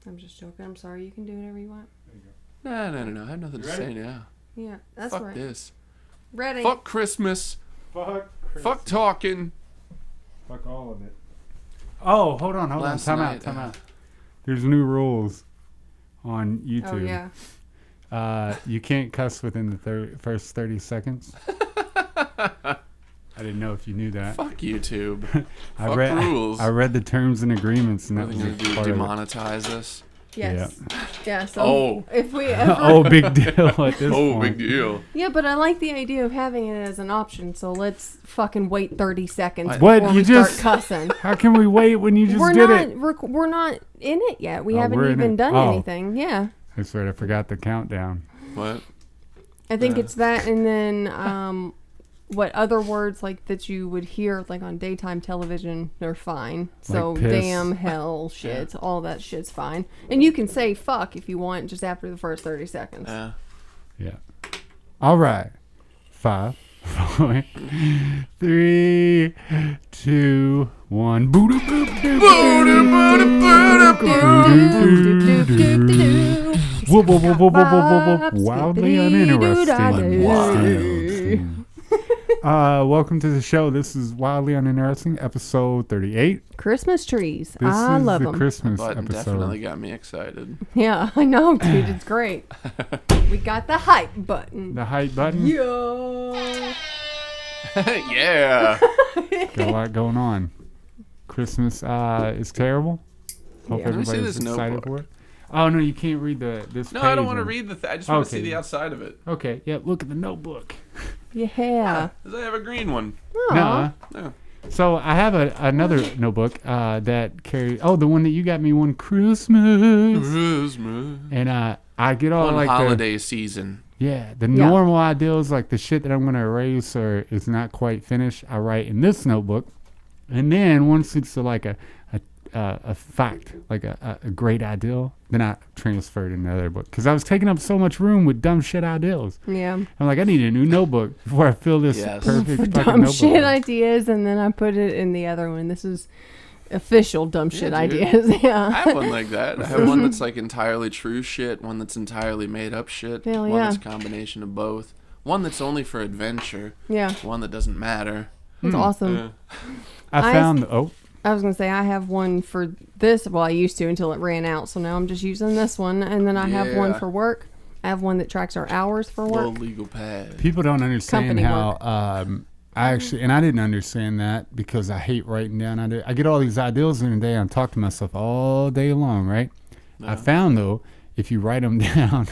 I'm just joking. I'm sorry. You can do whatever you want. There you go. No. I have nothing to say now. Yeah, that's Fuck right. this. Ready. Fuck Christmas. Fuck talking. Fuck all of it. Oh, hold on. Time out. There's new rules on YouTube. Oh, yeah. You can't cuss within the first 30 seconds. I didn't know if you knew that. Fuck YouTube. Fuck rules. I read the terms and agreements, and that was demonetize this. Yes. Yeah. So if we ever... Oh, big deal at this point. Oh, big deal. Yeah, but I like the idea of having it as an option. So let's fucking wait 30 seconds what? before You we just start cussing. How can we wait when you just did it? We're not in it yet. We Oh, haven't we're even in it. done Oh. anything. Yeah. I swear I forgot the countdown. What? I think it's that, and then what other words like that you would hear like on daytime television, they're fine. So Like piss. damn, hell, shit, all that shit's fine. And you can say fuck if you want just after the first 30 seconds. Yeah. All right. 5, 4, 3, 2, 1. Wildly uninteresting. Welcome to the show. This is Wildly Uninteresting, episode 38. Christmas trees. This I is love the them. Christmas Button episode. definitely got me excited. Yeah, I know, dude. It's great. We got the hype button. The hype button. Yo. Yeah. Got a lot going on. Christmas is terrible. Hope Yeah. everybody's excited for it. Oh no, you can't read this. No, page I don't want to read the. I just want to see the outside of it. Okay. Yeah. Look at the notebook. Yeah. Does it have a green one? No. No. So I have another notebook that carries. Oh, the one that you got me one Christmas. And I get all One like holiday season. the normal ideals, like the shit that I'm gonna erase or is not quite finished. I write in this notebook, and then once it's like a fact, like a great ideal, then I transfer it in another book because I was taking up so much room with dumb shit ideals. Yeah. I'm like, I need a new notebook before I fill this perfect For fucking dumb notebook. shit ideas, and then I put it in the other one. This is official dumb shit ideas. Yeah. I have one like that. I have one that's like entirely true shit, one that's entirely made up shit, Hell one yeah. that's a combination of both, one that's only for adventure, Yeah. one that doesn't matter. That's awesome. I found. I was going to say, I have one for this. Well, I used to until it ran out. So now I'm just using this one. And then I have one for work. I have one that tracks our hours for work. Little legal pad. People don't understand Company how I actually, and I didn't understand that because I hate writing down. I get all these ideals in a day. I talk to myself all day long, right? No. I found though, if you write them down,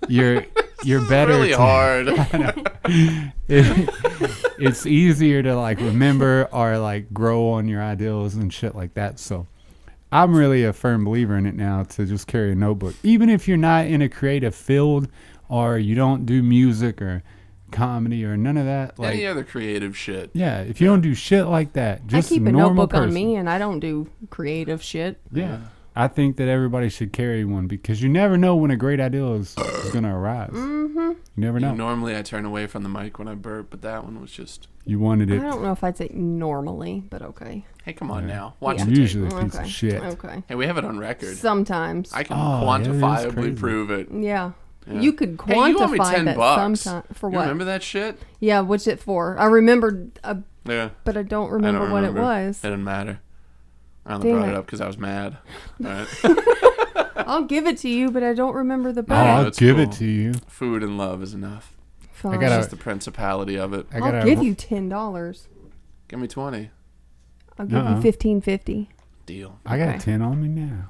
you're better. Really hard. It's easier to like remember or like grow on your ideals and shit like that. So I'm really a firm believer in it now to just carry a notebook, even if you're not in a creative field or you don't do music or comedy or none of that. Like any other creative shit. Yeah, if you don't do shit like that, just I keep a normal notebook person. on me, and I don't do creative shit. Yeah. I think that everybody should carry one because you never know when a great idea is going to arise. Mm-hmm. You never know. Normally I turn away from the mic when I burp, but that one was just... You wanted it. I don't know if I'd say normally, but okay. Hey, come on now. Watch the usually tape. a piece of shit. Okay. Hey, we have it on record. Sometimes. I can it quantifiably is prove it. Yeah. Yeah. You could quantify hey, you owe me $10 that sometimes. For you what? Remember that shit? Yeah, what's it for? I remembered, yeah. but I don't remember what it was. It didn't matter. I only brought it up because I was mad. All right. I'll give it to you, but I don't remember the Oh, I'll it's give cool. it to you. Food and love is enough. Fine. It's just the principality of it. I'll give you $10. Give me 20. I'll give you $15.50. Deal. I got a 10 on me now.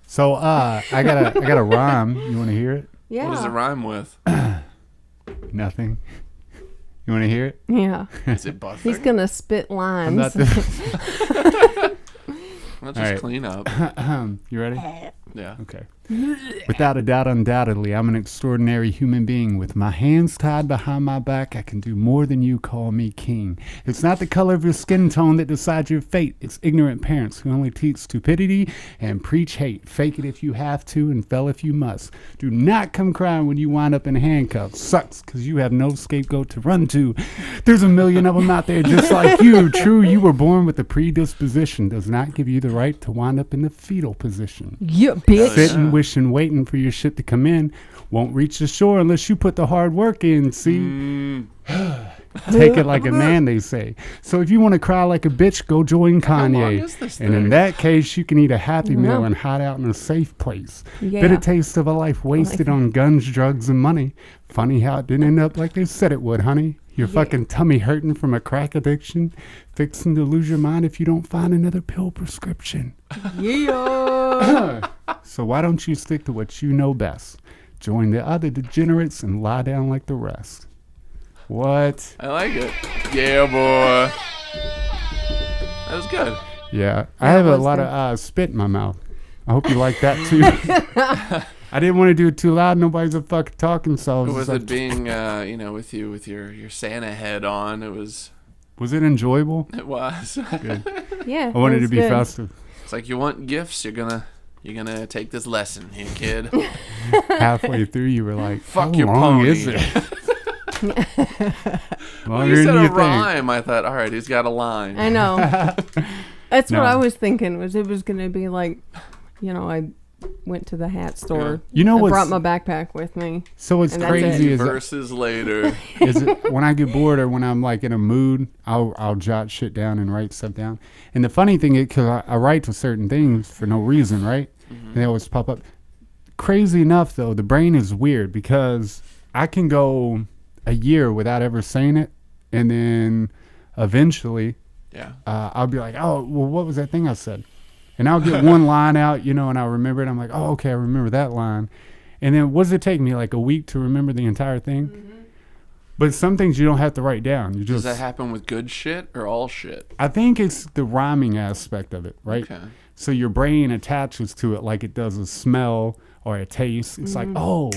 So I got a rhyme. You want to hear it? Yeah. What does it rhyme with? Nothing. You want to hear it? Yeah. Is it buffering? He's gonna spit lines. Let's just clean up. You ready? Yeah. Okay. Without a doubt, undoubtedly, I'm an extraordinary human being. With my hands tied behind my back, I can do more than you call me king. It's not the color of your skin tone that decides your fate. It's ignorant parents who only teach stupidity and preach hate. Fake it if you have to and fail if you must. Do not come crying when you wind up in handcuffs. Sucks because you have no scapegoat to run to. There's a million of them out there just like you. True, you were born with a predisposition. Does not give you the right to wind up in the fetal position. Yeah, bitch. Sitting, wishing, waiting for your shit to come in. Won't reach the shore unless you put the hard work in, see? Take it like a man, they say. So if you want to cry like a bitch, go join How long Kanye. is this And thing? in that case, you can eat a Happy Meal Yeah. and hide out in a safe place. Yeah. Bitter taste of a life wasted on guns, drugs, and money. Funny how it didn't end up like they said it would, honey. Your fucking tummy hurting from a crack addiction. Fixing to lose your mind if you don't find another pill prescription. Yeah. So why don't you stick to what you know best? Join the other degenerates and lie down like the rest. What? I like it. Yeah, boy. That was good. Yeah, I have a was lot good. of spit in my mouth. I hope you like that too. I didn't want to do it too loud. Nobody's a fucking talking, so I was Was just it like, being, with you with your Santa head on? It was. was it enjoyable? It was. Yeah. I wanted it to was be good. festive. It's like you want gifts. You're gonna take this lesson here, kid. Halfway through, you were like, Fuck how your long pony. is it? When Longer you said than a you think. rhyme, I thought, all right, he's got a line. I know. That's No. what I was thinking. Was it was gonna be like, I went to the hat store. You know I what's brought my backpack with me. so what's And that's crazy is Verses later. it when I get bored or when I'm like in a mood, I'll jot shit down and write stuff down. And the funny thing is, because I write to certain things for no reason, right? And they always pop up. Crazy enough, though, the brain is weird because I can go a year without ever saying it, and then eventually Yeah. I'll be like, oh, well, what was that thing I said? And I'll get one line out, and I'll remember it. I'm like, oh, okay, I remember that line. And then what does it take me, like a week to remember the entire thing? Mm-hmm. But some things you don't have to write down. You Does just. that happen with good shit or all shit? I think it's the rhyming aspect of it, right? Okay. So your brain attaches to it like it does a smell or a taste. It's like, oh,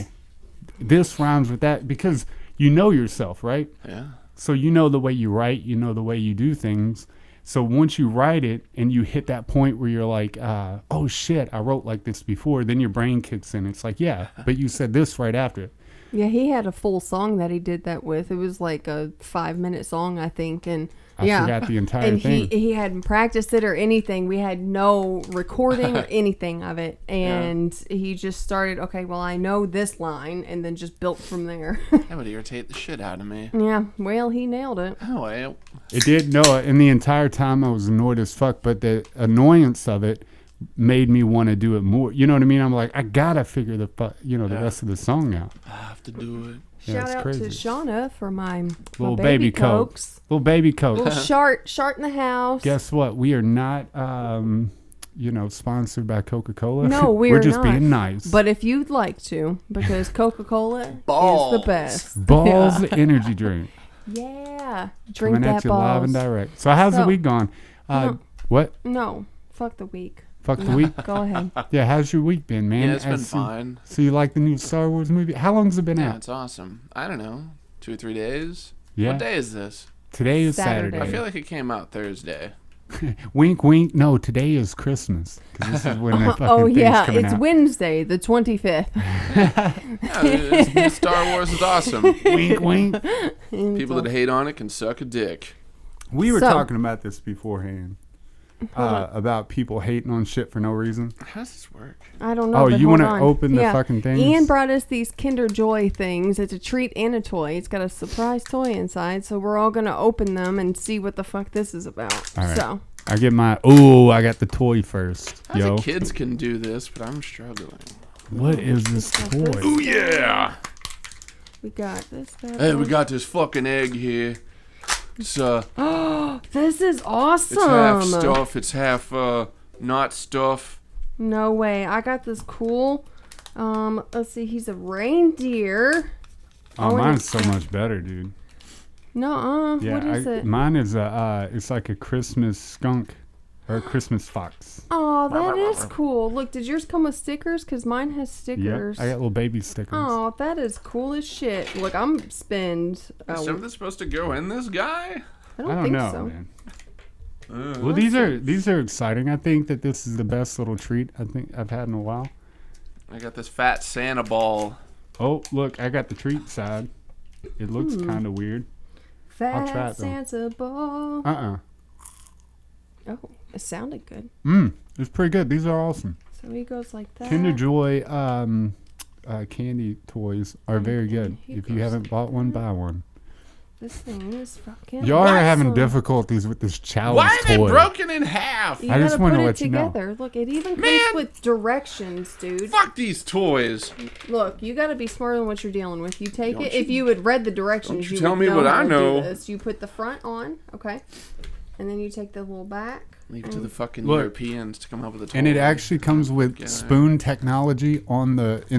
this rhymes with that because you know yourself, right? Yeah. So you know the way you write, you know the way you do things. So once you write it and you hit that point where you're like, oh shit, I wrote like this before, then your brain kicks in. It's like, yeah, but you said this right after it. Yeah, he had a full song that he did that with. It was like a 5-minute song, I think, and I forgot the entire and thing. he hadn't practiced it or anything. We had no recording or anything of it, and he just started. Okay, well, I know this line, and then just built from there. That would irritate the shit out of me. Yeah, well, he nailed it. Oh, well. It did, no, and the entire time I was annoyed as fuck, but the annoyance of it made me want to do it more. You know what I mean? I'm like, I gotta figure the rest of the song out. I have to do it. Yeah, Shout it's out crazy. to Shauna for my Little baby Coke. cokes. Little baby Coke. Little shart in the house. Guess what? We are not, sponsored by Coca-Cola. No, we're we're just not. being nice. But if you'd like to, because Coca-Cola is Balls. the best. Balls energy drink. Yeah. Drink Coming that at you live and balls. direct. So how's the So- week gone? No. What? No. Fuck the week. Fuck the week? Go ahead. Yeah, how's your week been, man? Yeah, it's been As- fine. So you like the new Star Wars movie? How long's it been Yeah, out? it's awesome. I don't know. 2 or 3 days? Yeah. What day is this? Today is Saturday. Saturday. I feel like it came out Thursday. Wink, wink. No, today is Christmas. 'Cause this is when the fucking Oh, thing's yeah. coming It's out. Wednesday, the 25th. Yeah, Star Wars is awesome. Wink, wink. People that hate on it can suck a dick. We were So- talking about this beforehand. About people hating on shit for no reason. How does this work? I don't know. Oh, but you hold want to on. open the Yeah. fucking things? Ian brought us these Kinder Joy things. It's a treat and a toy. It's got a surprise toy inside, so we're all gonna open them and see what the fuck this is about. All right. So I get my. Oh, I got the toy first. I Yo, think kids can do this, but I'm struggling. what is this Got toy? this. Oh, yeah. we got this. Hey, we got this fucking egg here. It's This is awesome. it's half stuff. It's half not stuff. No way. I got this cool. Let's see. He's a reindeer. Oh, Oh, and mine's so much better, dude. No, Yeah, what is it? mine is it's like a Christmas skunk. or a Christmas fox. Oh, that is cool. Look, did yours come with stickers? Because mine has stickers. I got little baby stickers. Oh, that is cool as shit. Look, I'm spend. Is something supposed to go in this guy? I I don't don't think know, so. man. Well, these are exciting. I think that this is the best little treat I think I've had in a while. I got this fat Santa ball. Oh, look, I got the treat side. It looks kind of weird. I'll try Fat it, though. Santa ball. Oh, it sounded good. It's pretty good. These are awesome. So he goes like that. Kinder Joy candy toys are very good. He If you goes haven't bought one, buy one. This thing is fucking. Y'all are having awesome. difficulties with this challenge Why are they toy. broken in half? You I just gotta wanna put it let you know. together. Look, it even comes Man. with directions, dude. Fuck these toys. Look, you gotta be smarter than what you're dealing with. You take Don't it. you- If you had read the directions, don't you you tell would me know what how I to do know. this. You put the front on, okay, and then you take the little back. Leave it to the fucking Look. Europeans to come up with a toy. And it actually comes with Yeah. spoon technology in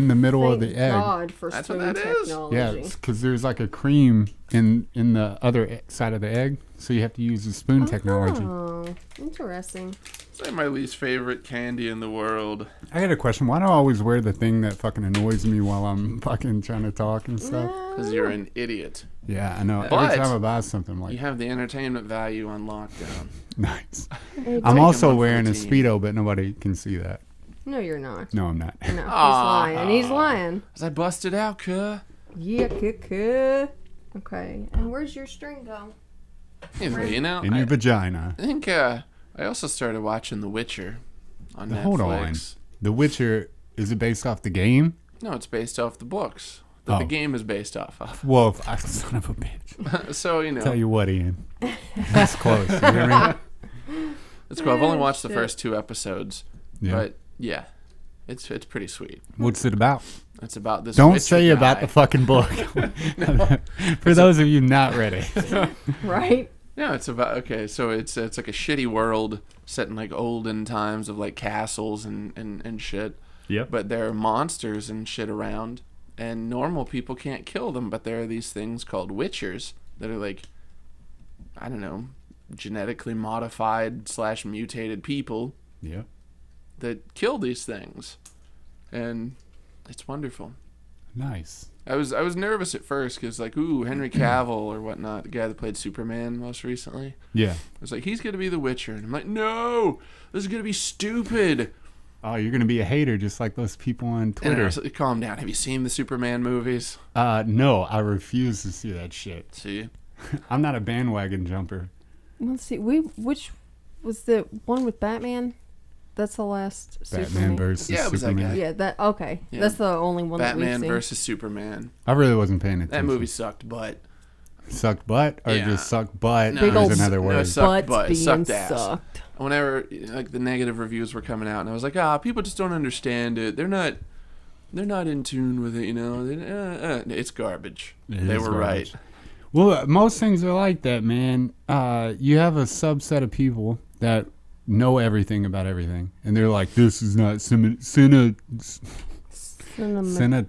the middle of Thank the egg. God for That's what spoon that is? technology. Yeah, because there's like a cream in the other side of the egg, so you have to use the spoon technology. Oh, interesting. It's like my least favorite candy in the world. I got a question. Why do I always wear the thing that fucking annoys me while I'm fucking trying to talk and stuff? Because you're an idiot. Yeah, I know. But Every time I buy something, I'm like, You have the entertainment value on lockdown. nice. It I'm does- also one for wearing the a team. Speedo, but nobody can see that. No, you're not. No, I'm not. No, he's lying. He's lying. As I busted out, cuh. Yeah, cuckoo. Okay, and where's your string go? Anyway, you know, In your vagina. I think I also started watching The Witcher on Netflix. Hold on. The Witcher, is it based off the game? No, it's based off the books that the Oh. game is based off of. Well, son of a bitch. So, you know, Tell you what, Ian. That's close. You know what I mean? it's cool. I've only Oh, watched the shit. first 2 episodes, Yeah. but yeah, it's pretty sweet. What's it about? It's about this. Don't Witcher say about guy. the fucking book. For those of you not ready. Right? No, it's about so it's like a shitty world set in like olden times of like castles and shit. Yep. But there are monsters and shit around, and normal people can't kill them. But there are these things called witchers that are like, I don't know, genetically modified / mutated people Yep. that kill these things, and it's wonderful. Nice. I was nervous at first because like, ooh, Henry Cavill or whatnot, the guy that played Superman most recently. Yeah. I was like, he's gonna be the Witcher, and I'm like, no, this is gonna be stupid. Oh, you're going to be a hater just like those people on And I Twitter. was like, calm down. Have you seen the Superman movies? No, I refuse to see that shit. See, I'm not a bandwagon jumper. Let's see. Which was the one with Batman? That's the last Batman Superman. versus Yeah, it was that Superman. guy. Yeah, that okay. Yeah. That's the only one that Batman we've seen. versus Superman. I really wasn't paying attention. That movie sucked butt. Sucked butt or Yeah. just sucked butt? No, Big There's old another no, word. sucked Butts butt, being sucked ass. sucked. Whenever like the negative reviews were coming out, and I was like, people just don't understand it. They're not in tune with it, you know. It's garbage. They is were garbage. right. Well, most things are like that, man. You have a subset of people that know everything about everything, and they're like, "This is not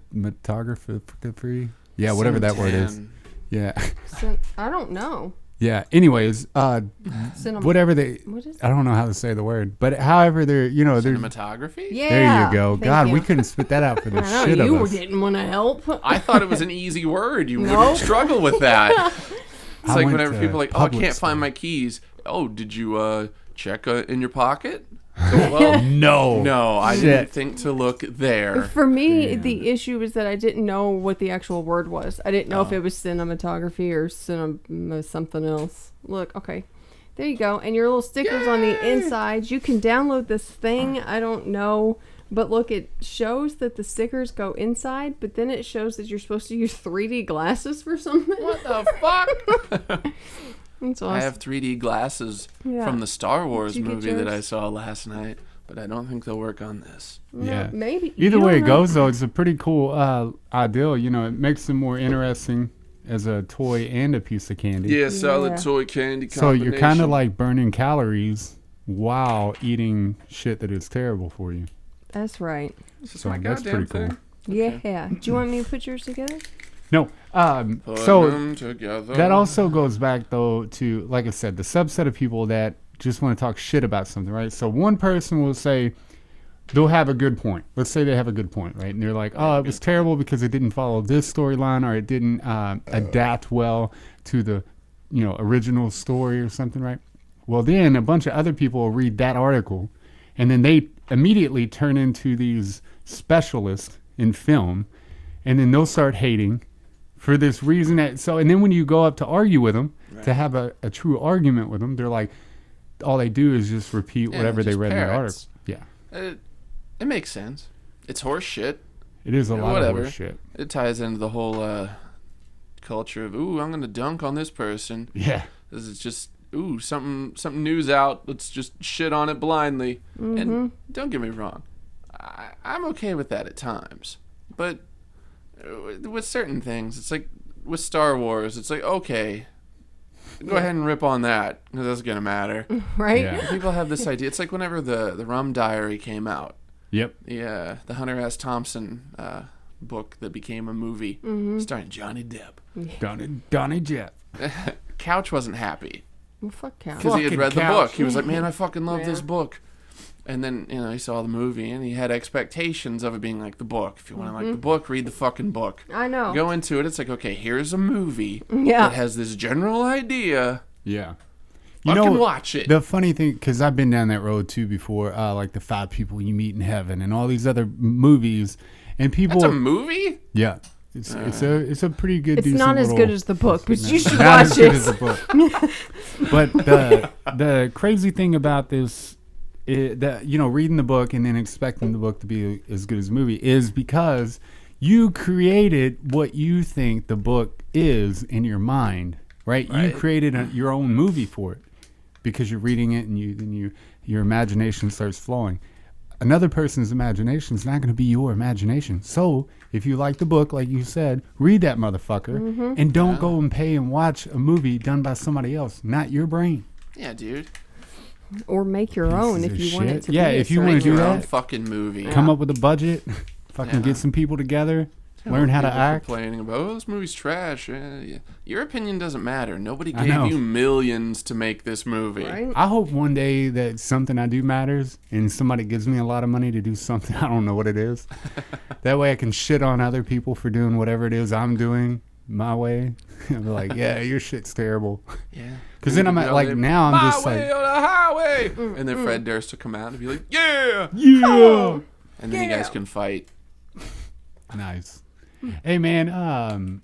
cinematography." Yeah, whatever that word is. Tan. Yeah, I don't know. yeah. Anyways, Cinema. whatever they, What is? I don't know how to say the word, but however they're, they're. Cinematography? Yeah. There you go. thank God, you. we couldn't spit that out for the I shit know you of us. didn't want to help. I thought it was an easy word. You Nope. wouldn't struggle with that. It's I like went whenever to people are like, I public can't school. find my keys. Oh, did you check in your pocket? Well, No. no, I Shit. didn't think to look there. For me, Damn. the issue is that I didn't know what the actual word was. I didn't know if it was cinematography or cinema something else. Look, okay. There you go. And your little stickers on the inside. You can download this thing. I don't know. But look, it shows that the stickers go inside, but then it shows that you're supposed to use 3D glasses for something. What the fuck? That's awesome. I have 3D glasses Yeah. from the Star Wars Did you get movie that I yours? saw last night, but I don't think they'll work on this. Yeah. Maybe. Either You way don't it know. goes, though, it's a pretty cool ideal. It makes them more interesting as a toy and a piece of candy. Yeah, solid Yeah. toy candy So combination. you're kind of like burning calories while eating shit that is terrible for you. That's right. This is So my that's goddamn pretty cool. thing. Yeah. Do you want me to put yours together? No. Put So 'em together. that also goes back, though, to, like I said, the subset of people that just want to talk shit about something, right? So one person will say, they'll have a good point. Let's say they have a good point, right? And they're like, oh, it was terrible because it didn't follow this storyline, or it didn't adapt well to the, original story or something, right? Well, then a bunch of other people will read that article, and then they immediately turn into these specialists in film, and then they'll start hating for this reason. And then when you go up to argue with them, to have a true argument with them, they're like, all they do is just repeat whatever they read in the article. Yeah. It makes sense. It's horse shit. It is a lot of horse shit. It ties into the whole culture of, ooh, I'm going to dunk on this person. Yeah. This is just, ooh, something new's out. Let's just shit on it blindly. Mm-hmm. And don't get me wrong. I'm okay with that at times. But with certain things, it's like with Star Wars, it's like, okay, go ahead and rip on that, because that's going to matter. Right? Yeah. People have this idea. It's like whenever the Rum Diary came out. Yep. Yeah, the Hunter S. Thompson book that became a movie starring Johnny Depp. Donnie Depp. Couch wasn't happy. Well, fuck Couch. Because he had read the Couch. book. He was like, man, I fucking love this book. And then, he saw the movie, and he had expectations of it being like the book. If you want to like the book, read the fucking book. I know. Go into it, it's like, okay, here's a movie Yeah. that has this general idea. Yeah. Fucking watch it. The funny thing, because I've been down that road too before, like the 5 People You Meet in Heaven and all these other movies, and people. That's a movie? Yeah. It's a pretty good. It's decent not as little, good as the book, but you should not watch as good it. as the book. But the crazy thing about this, that reading the book and then expecting the book to be as good as the movie, is because you created what you think the book is in your mind, right? You created your own movie for it because you're reading it, and your imagination starts flowing. Another person's imagination is not going to be your imagination. So if you like the book, like you said, read that motherfucker, and don't go and pay and watch a movie done by somebody else, not your brain. Yeah, dude. Or make your own if you want it to be. Yeah, if you want to Make do your own that, fucking movie. come up with a budget, fucking get some people together, learn how to People act. Complaining about, this movie's trash. Yeah. Your opinion doesn't matter. Nobody I gave know. you millions to make this movie. Right? I hope one day that something I do matters, and somebody gives me a lot of money to do something I don't know what it is. That way I can shit on other people for doing whatever it is I'm doing my way. I'll be like, yeah, your shit's terrible. Yeah. Because then I'm at, like, now I'm My just way like, on the highway. And then Fred Durst will come out and be like, yeah. yeah. And then you guys can fight. Nice. Hey, man,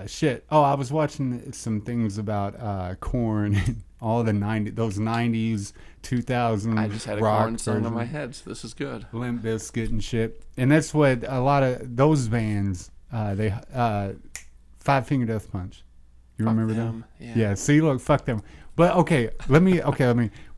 shit. Oh, I was watching some things about Korn and all the 90s, 2000s I just had a rock Korn song version. on my head, so this is good. Limp Bizkit and shit. And that's what a lot of those bands, Five Finger Death Punch. You Fuck remember them? Yeah. See, look, fuck them. But let me,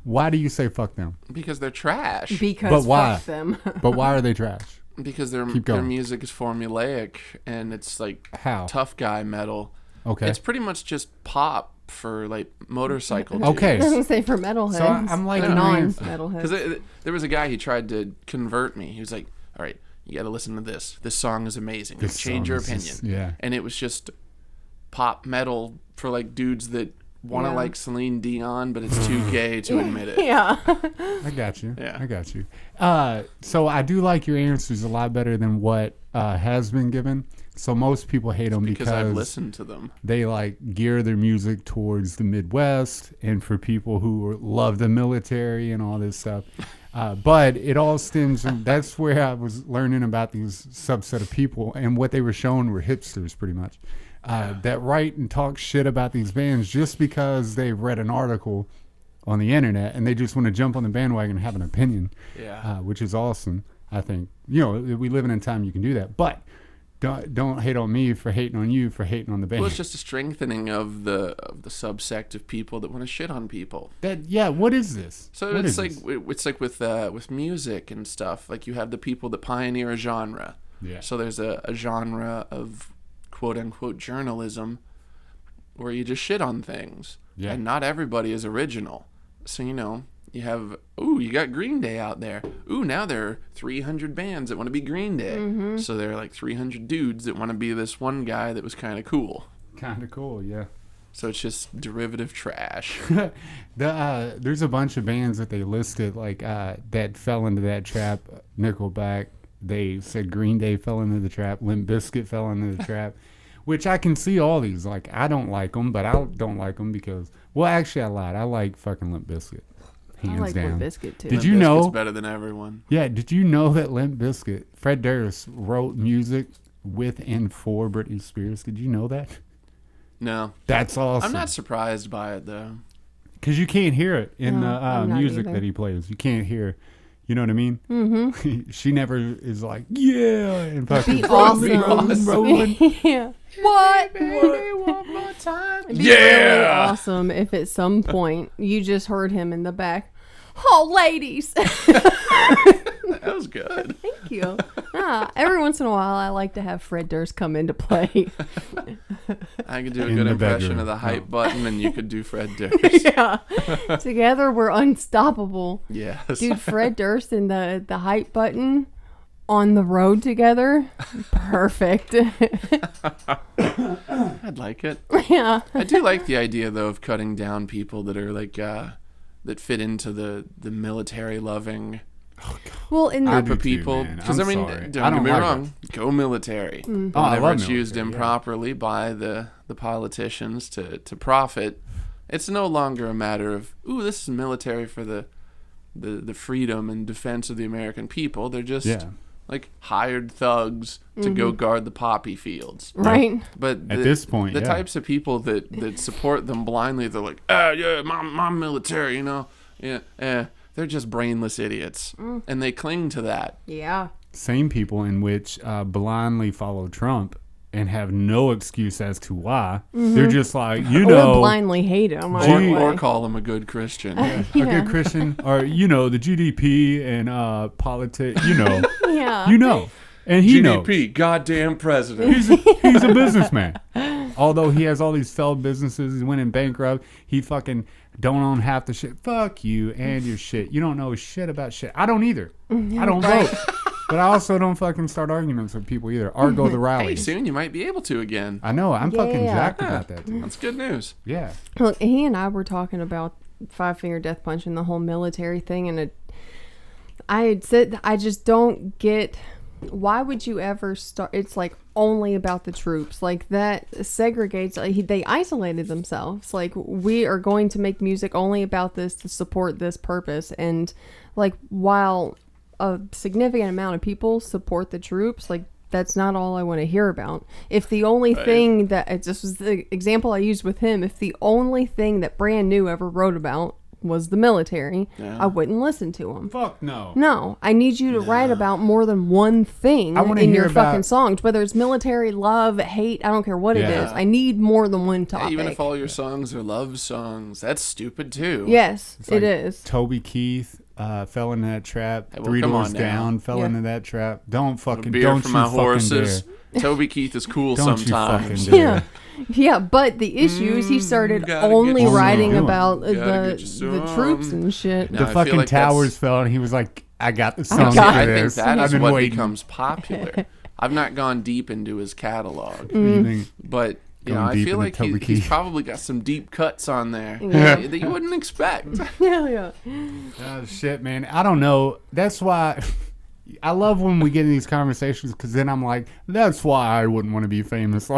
why do you say fuck them? Because they're trash. Because But why? fuck them. But why are they trash? Because Keep their going. music is formulaic, and it's like How? tough guy metal. Okay. It's pretty much just pop for like motorcycle Okay. I was gonna say for metalheads. So I'm like, non-metalheads. Because there was a guy, he tried to convert me. He was like, all right, you got to listen to this. This song is amazing. This Change your song opinion. is just- yeah. And it was just pop metal for like dudes that want to Yeah. like Celine Dion, but it's too gay to admit it. Yeah. I got you. Yeah. I got you. So I do like your answers a lot better than what has been given. So most people hate them Because I've listened to them. they like gear their music towards the Midwest and for people who love the military and all this stuff. But it all stems from, that's where I was learning about these subset of people, and what they were showing were hipsters pretty much. That write and talk shit about these bands just because they've read an article on the internet and they just want to jump on the bandwagon and have an opinion, Yeah. which is awesome. I think, we live in a time you can do that, but don't hate on me for hating on you for hating on the band. Well, it's just a strengthening of the subsect of people that want to shit on people. What is this? So What it's is like this? with music and stuff. Like you have the people that pioneer a genre. Yeah. So there's a genre of quote unquote journalism where you just shit on things. Yeah. And not everybody is original. So you have you got Green Day out there. Now there are 300 bands that want to be Green Day. So there are like 300 dudes that want to be this one guy that was kind of cool. Kind of cool, yeah. So it's just derivative trash. There's a bunch of bands that they listed like that fell into that trap. Nickelback. They said Green Day fell into the trap. Limp Bizkit fell into the trap. Which I can see all these. Like, I don't like them, but I don't like them because... Well, actually, I lied. I like fucking Limp Bizkit. Hands I like down. Limp Bizkit, too. Did you Limp know... Bizkit's better than everyone. Yeah, did you know that Limp Bizkit, Fred Durst, wrote music with and for Britney Spears? Did you know that? No. That's awesome. I'm not surprised by it, though. Because you can't hear it in No, the I'm not music either. that he plays. You can't hear... You know what I mean? Mm-hmm. She never is like, yeah, and fucking Be awesome. rolling. Yeah. What? One more time. It'd be really awesome if at some point you just heard him in the back. Oh, ladies. That was good. Thank you. Every once in a while, I like to have Fred Durst come into play. I could do a In good the impression bedroom. of the hype button, and you could do Fred Durst. Yeah. Together, we're unstoppable. Yes. Dude, Fred Durst and the hype button on the road together. Perfect. I'd like it. Yeah. I do like the idea, though, of cutting down people that are like, that fit into the military loving Well, in I the do group of too, people. man. Because, I'm I mean, sorry. don't I get don't me like wrong. Go military. Oh, I Whenever love it's used military, yeah. improperly by the politicians to profit, it's no longer a matter of, ooh, this is military for the freedom and defense of the American people. They're just like hired thugs to go guard the poppy fields. right. But At this point, the yeah. types of people that support them blindly, they're like, yeah, my military, you know, yeah, they're just brainless idiots, and they cling to that. Yeah. Same people in which blindly follow Trump and have no excuse as to why. They're just like, you Or know, blindly hate him. Gee. Or call them a good Christian. a good Christian, or you know, the GDP and politics. You know, Yeah. you know, and he knows. GDP, goddamn president. He's a businessman. Although he has all these failed businesses, he's winning bankrupt. He fucking don't own half the shit. Fuck you and your shit. You don't know shit about shit. I don't either. I don't vote. But I also don't fucking start arguments with people either. Or go to Hey, rallies. soon you might be able to again. I know. I'm fucking Yeah. jacked about that, dude. That's good news. Yeah. Look, he and I were talking about Five Finger Death Punch and the whole military thing, and I had said I just don't get why would you ever start. It's like only about the troops, like that segregates. They isolated themselves. Like, we are going to make music only about this to support this purpose, and like while a significant amount of people support the troops, like that's not all I want to hear about. If the only thing that it just was the example I used with him, if the only thing that Brand New ever wrote about was the military, I wouldn't listen to him. Fuck no. No, I need you to write about more than one thing I wanna in hear your about- fucking songs, whether it's military, love, hate, I don't care what it Yeah. is. I need more than one topic. Even if all your songs are love songs, that's stupid too. Yes, It's it like is. Toby Keith fell into that trap. Hey, well, Three come Doors on now. Down fell Yeah. into that trap. Don't A fucking beer don't for you my fucking horses. dare. Toby Keith is cool Don't you sometimes. fucking dare. Yeah. Yeah, but the issue is he started gotta only get you writing some. about Gotta get you the some. troops and shit. No, The I feel fucking like towers that's- fell, and he was like, "I got the I song got for I think this. that I've is been what waiting." becomes popular. I've not gone deep into his catalog, You think- but you know, Going I deep feel into like Toby he's Keith. probably got some deep cuts on there Yeah. that you wouldn't expect. Yeah. Oh shit, man! I don't know. That's why I love when we get in these conversations, because then I'm like, that's why I wouldn't want to be famous.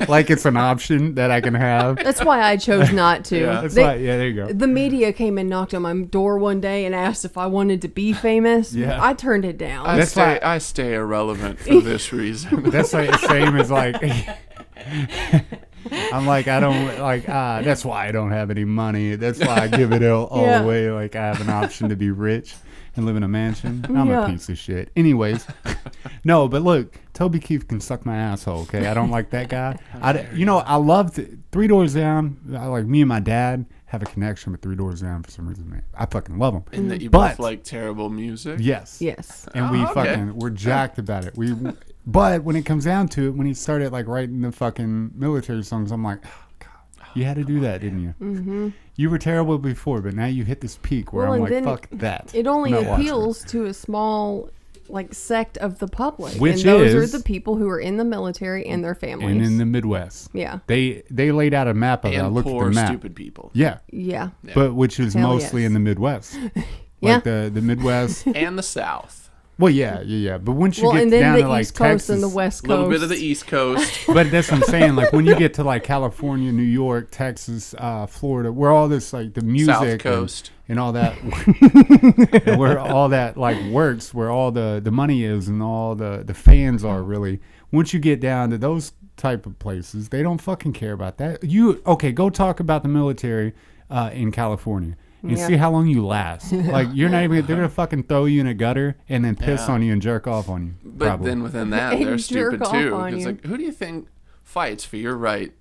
Like it's an option that I can have. That's why I chose not to. Yeah. That's They- why. Yeah, there you go. The media came and knocked on my door one day and asked if I wanted to be famous. Yeah. I turned it down. That's why- I stay irrelevant for this reason. That's like the same as like. I'm like, I don't like. That's why I don't have any money. That's why I give it all Yeah. away. Like I have an option to be rich and live in a mansion. I'm Yeah. a piece of shit. Anyways, no, but look, Toby Keith can suck my asshole. Okay, I don't like that guy. I love Three Doors Down. Like me and my dad have a connection with Three Doors Down for some reason. Man, I fucking love them. And that you But- both like terrible music. Yes. Yes. And we Oh, okay. we're jacked about it. But when it comes down to it, when he started like writing the fucking military songs, I'm like, oh god, you had to do that, didn't you? Mm-hmm. You were terrible before, but now you hit this peak where Well, I'm and like, then fuck that. It only I'm not watching appeals to a small like sect of the public, Which and those is- are the people who are in the military and their families. And in the Midwest. Yeah. They laid out a map of it. I And looked at poor, the map. stupid people. Yeah. Yeah. But which is Hell mostly yes. in the Midwest. Yeah. Like the Midwest. And the South. Well, yeah. But once you Well, get and then down the to like East Coast Texas, and the West A Coast. little bit of the East Coast. but that's what I'm saying. Like when you get to like California, New York, Texas, Florida, where all this like the music South Coast. and all that, and where all that like works, where all the money is and all the fans are really. Once you get down to those type of places, they don't fucking care about that. Go talk about the military in California. And Yeah. see how long you last. Like you're not even. They're gonna fucking throw you in a gutter and then piss Yeah. on you and jerk off on you. But probably. then within that, And they're jerk stupid off too. on Because you. like, who do you think fights for your right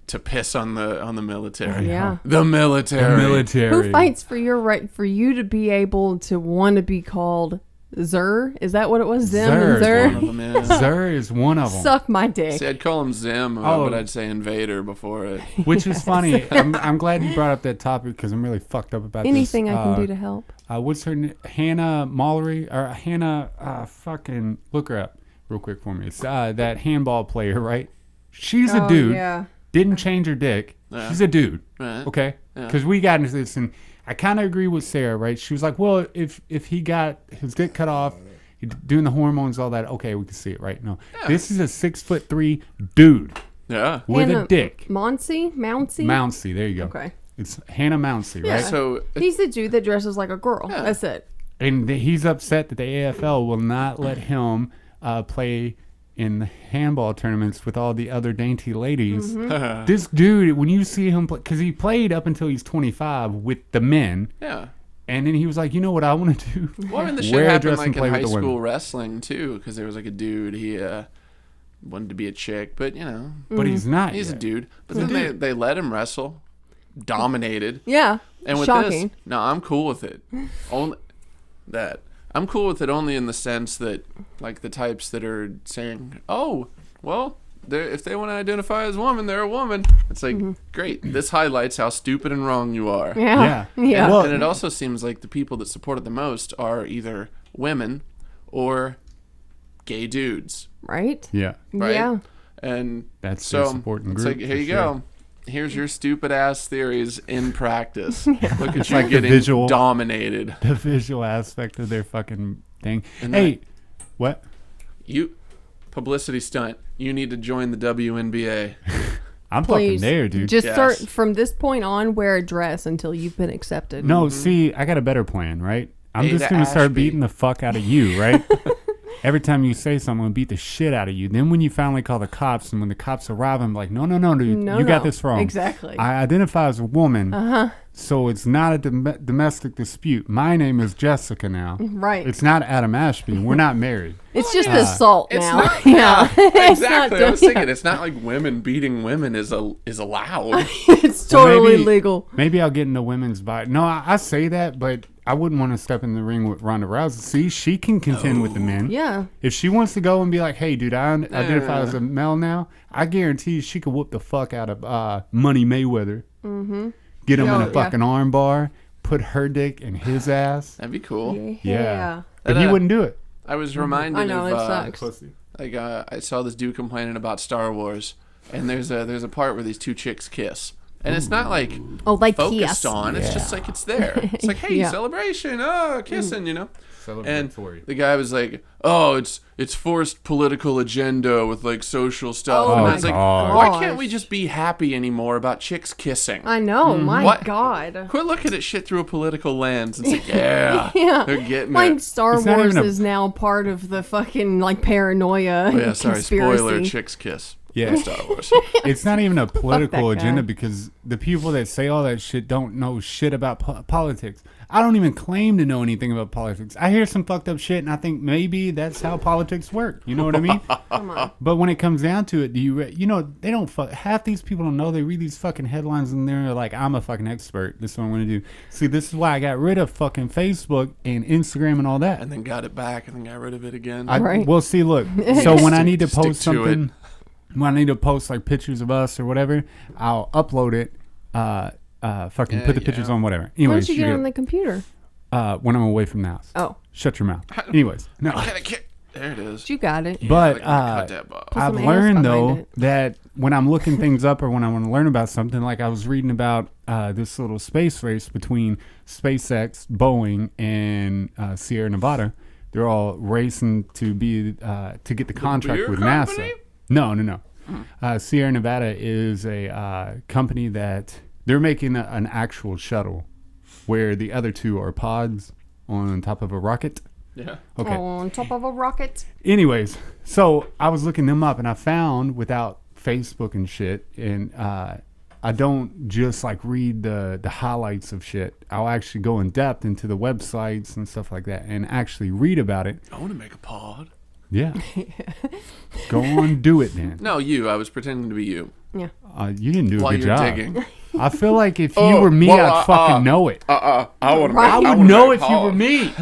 to piss on the military? Yeah. The military. the military. Who fights for your right for you to be able to want to be called Zer? Is that what it was? Zim Zer and is Zer? One of them is. Zer is one of them. Suck my dick. See, I'd call him Zim, Oh. but I'd say Invader before it. Which is funny. I'm glad you brought up that topic because I'm really fucked up about Anything this. I can do to help. What's her name? Hannah Mallory or Hannah? Fucking look her up real quick for me. It's that handball player, right? She's a dude. Yeah. Didn't change her dick. Yeah. She's a dude. Right. Okay. Yeah. Because we got into this, and I kind of agree with Sarah, right? She was like, well, if he got his dick cut off, doing the hormones, all that, okay, we can see it, right? No, this is a 6'3" dude Yeah. with Hannah a dick. Mouncey? Mouncey, there you go. Okay. It's Hannah Mouncey, Yeah. right? So He's the dude that dresses like a girl. Yeah. That's it. And he's upset that the AFL will not let him play in the handball tournaments with all the other dainty ladies. Mm-hmm. This dude, when you see him play, because he played up until he's 25 with the men, yeah. and then he was like, you know what I want to do? Well, I mean, the shit Wear a happened dress like and in play with high the women. school wrestling too, because there was like a dude. He wanted to be a chick, but you know, But he's not. he's a yet. dude. But He's a then dude. they let him wrestle, dominated. Yeah. And with Shocking. this, no, I'm cool with it. Only that I'm cool with it only in the sense that, like, the types that are saying, "Oh, well, if they want to identify as woman, they're a woman." It's like, great. This highlights how stupid and wrong you are. Yeah. Yeah. Yeah. Well- And it also seems like the people that support it the most are either women or gay dudes, Right? Yeah. right? Yeah. And That's so their supporting it's group. like, here for you sure. go. Here's your stupid ass theories in practice. Look at you like the getting visual- dominated. The visual aspect of their fucking thing. And Hey, what? You publicity stunt. You need to join the WNBA. I'm fucking Please. there, dude. Just Yes. start from this point on, wear a dress until you've been accepted. No, see, I got a better plan, right? I'm Ada just gonna start Ashby. beating the fuck out of you, right? Every time you say something, I'm gonna beat the shit out of you. Then when you finally call the cops, and when the cops arrive, I'm like, no, dude, No, you got no. this wrong. Exactly. I identify as a woman, so it's not a domestic dispute. My name is Jessica now. Right. It's not Adam Ashby. We're not married. It's just yeah. assault It's now. not. yeah. It's Exactly. not I was thinking it's not like women beating women is allowed. it's Well, totally maybe- legal. Maybe I'll get into women's body. No, I say that, but I wouldn't want to step in the ring with Ronda Rousey. See, she can contend with the men. Yeah. If she wants to go and be like, hey, dude, I identify as a male now, I guarantee she could whoop the fuck out of Money Mayweather. Mm-hmm. Get him in Oh, a yeah. fucking arm bar, put her dick in his ass. That'd be cool. Yeah. But That, he wouldn't do it. I was reminded I know, of it sucks. like I saw this dude complaining about Star Wars, and there's a part where these two chicks kiss, and it's not like Oh, like focused kiss. on. It's just like it's there. It's like, hey, Yeah. celebration, kissing, you know. And Celebratory. the guy was like, "Oh, it's forced political agenda with like social stuff." Oh and I my was like, God. "Why can't we just be happy anymore about chicks kissing? I know. My What? God. Quit looking at shit through a political lens." It's like, yeah, Yeah. they're getting Like it. Star It's not Wars even a- is now part of the fucking like paranoia. Oh, yeah, sorry, conspiracy. spoiler: chicks kiss. Yeah. Star Wars. It's not even a political that guy. agenda because the people that say all that shit don't know shit about politics. I don't even claim to know anything about politics. I hear some fucked up shit and I think maybe that's how politics work. You know what I mean? Come on. But when it comes down to it, they don't half these people don't know. They read these fucking headlines and they're like, I'm a fucking expert. This is what I'm going to do. See, this is why I got rid of fucking Facebook and Instagram and all that. And then got it back and then got rid of it again. Right. Well, see, look. So when I need to Stick post to it. something, when I need to post like pictures of us or whatever, I'll upload it. Fucking Yeah, put the pictures yeah. on whatever. Why Anyways, don't you get get it on the computer? when I'm away from the house. Oh. Shut your mouth. Anyways, no. There it is. You got it. But cut that ball. I've some learned ass though behind it. that when I'm looking things up or when I want to learn about something, like I was reading about this little space race between SpaceX, Boeing, and Sierra Nevada. They're all racing to be to get the contract beer with company? NASA. No. Sierra Nevada is a company that they're making an actual shuttle, where the other two are pods on top of a rocket. Yeah. Okay. On top of a rocket. Anyways, so I was looking them up and I found without Facebook and shit, and I don't just like read the highlights of shit. I'll actually go in depth into the websites and stuff like that and actually read about it. I want to make a pod. Yeah. Go on, do it then. No, you. I was pretending to be you. Yeah. You didn't do a While good you're job. digging. I feel like if you were me, I'd fucking know it. I want to Right. I would know if you were me.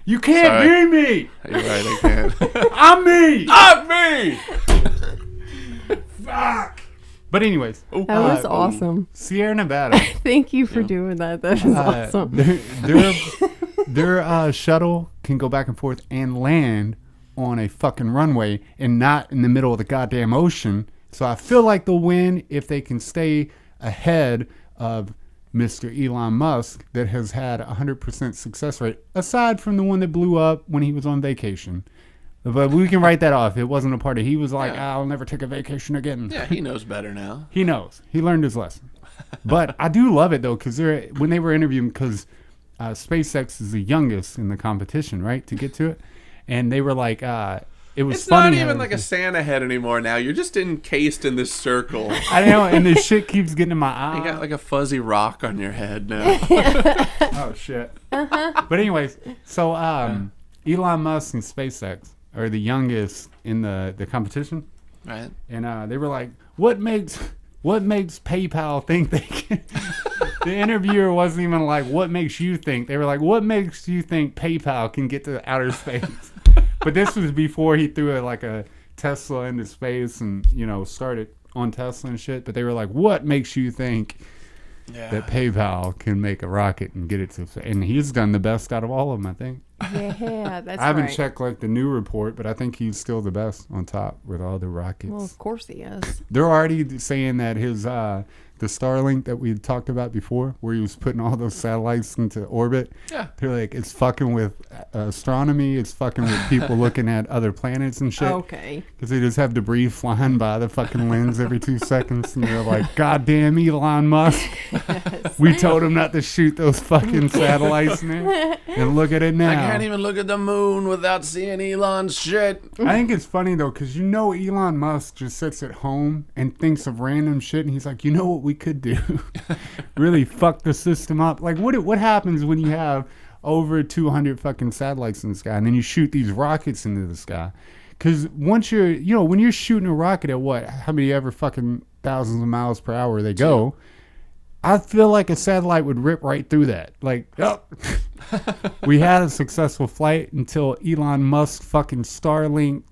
You can't Sorry. be me. You're right, I can't. I'm me. I'm me! Fuck. But anyways, That was awesome. Sierra Nevada. Thank you for doing that. That was awesome. Their shuttle can go back and forth and land on a fucking runway and not in the middle of the goddamn ocean. So I feel like they'll win if they can stay ahead of Mr. Elon Musk that has had 100% success rate, aside from the one that blew up when he was on vacation. But we can write that off. It wasn't a party. He was like, I'll never take a vacation again. Yeah, he knows better now. He knows. He learned his lesson. But I do love it, though, because when they were interviewing, because SpaceX is the youngest in the competition, right, to get to it. And they were like, it was It's funny. not even like a Santa head anymore now. You're just encased in this circle. I know, and this shit keeps getting in my eye. You got like a fuzzy rock on your head now. Oh, shit. But anyways, so Elon Musk and SpaceX are the youngest in the competition. Right. And they were like, what makes PayPal think they can... The interviewer wasn't even like, what makes you think? They were like, what makes you think PayPal can get to outer space? But this was before he threw a Tesla into space and, started on Tesla and shit. But they were like, what makes you think that PayPal can make a rocket and get it to space? And he's done the best out of all of them, I think. Yeah, that's I haven't right. checked the new report, but I think he's still the best on top with all the rockets. Well, of course he is. They're already saying that his the Starlink that we talked about before, where he was putting all those satellites into orbit. Yeah. They're like, it's fucking with astronomy. It's fucking with people looking at other planets and shit. Okay. Because they just have debris flying by the fucking lens every 2 seconds, and they're like, "Goddamn Elon Musk! Yes. We told him not to shoot those fucking satellites in there, and look at it now." I can't even look at the moon without seeing Elon's shit. I think it's funny though, because Elon Musk just sits at home and thinks of random shit, and he's like, you know what we could do? Really fuck the system up. Like, what happens when you have over 200 fucking satellites in the sky, and then you shoot these rockets into the sky? Because once you're, when you're shooting a rocket at how many ever fucking thousands of miles per hour they go, I feel like a satellite would rip right through that. Like, oh. We had a successful flight until Elon Musk fucking Starlink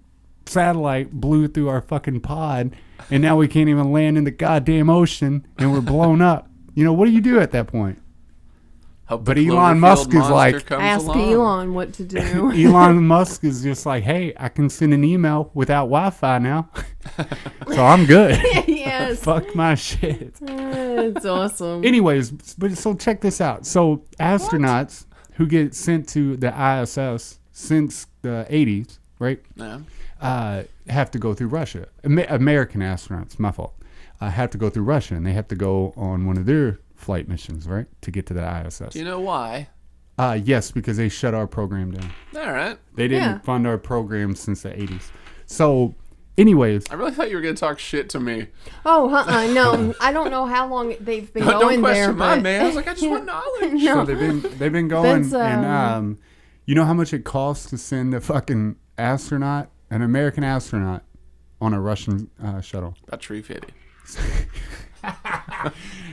satellite blew through our fucking pod, and now we can't even land in the goddamn ocean, and we're blown up. What do you do at that point? Hope But the Elon Cloverfield Musk is monster like- comes Ask along. Elon what to do. Elon Musk is just like, hey, I can send an email without Wi-Fi now, so I'm good. Yes. Fuck my shit. It's awesome. Anyways, so check this out. So astronauts who get sent to the ISS since the 80s, right, Yeah. have to go through Russia. American astronauts, my fault, have to go through Russia, and they have to go on one of their flight missions, right, to get to the ISS. Do you know why? Yes, because they shut our program down. All right. They didn't Yeah. fund our program since the 80s. So, anyways, I really thought you were going to talk shit to me. Oh, no. I don't know how long they've been Don't going question there. my but man. I was like, I just want knowledge. No. so they've been going, That's, and you know how much it costs to send a fucking astronaut, an American astronaut, on a Russian shuttle? About $350.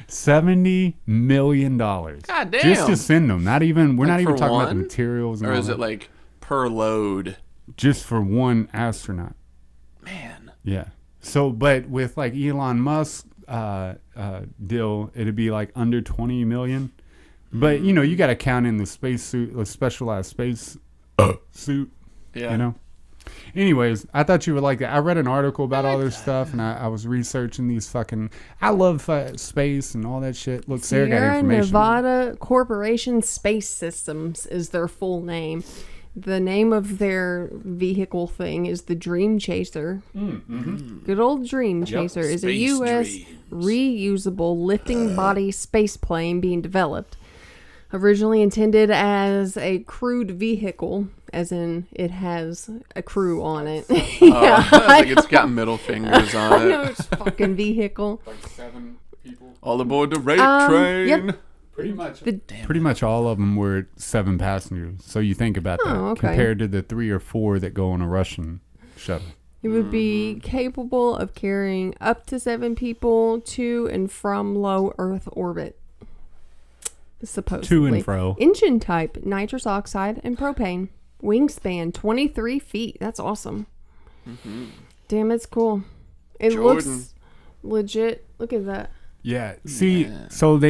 $70 million. God damn. Just to send them. We're not even for talking about the one? materials. And Or all is that. it like per load? Just for one astronaut? Man. Yeah. So, but with Elon Musk deal, it'd be like under 20 million But you got to count in the space suit, the specialized space suit. Yeah. You know. Anyways, I thought you would like that. I read an article about all this stuff, and I was researching these fucking. I love space and all that shit. Look, Sarah got Sierra information. Nevada Corporation Space Systems is their full name. The name of their vehicle thing is the Dream Chaser. Good old Dream Chaser is a Space U.S. dreams. reusable lifting body space plane being developed. Originally intended as a crewed vehicle, as in it has a crew on it. I think it's got middle fingers on I it. know it's fucking vehicle. Like 7 people. All aboard the rape train. Yep. Pretty much all of them were 7 passengers. So you think about that okay. compared to the 3 or 4 that go on a Russian shuttle. It would be capable of carrying up to 7 people to and from low Earth orbit. Supposedly. To and fro. Engine type, nitrous oxide and propane. Wingspan, 23 feet. That's awesome. Damn, it's cool. It looks legit. Look at that. Yeah. See, so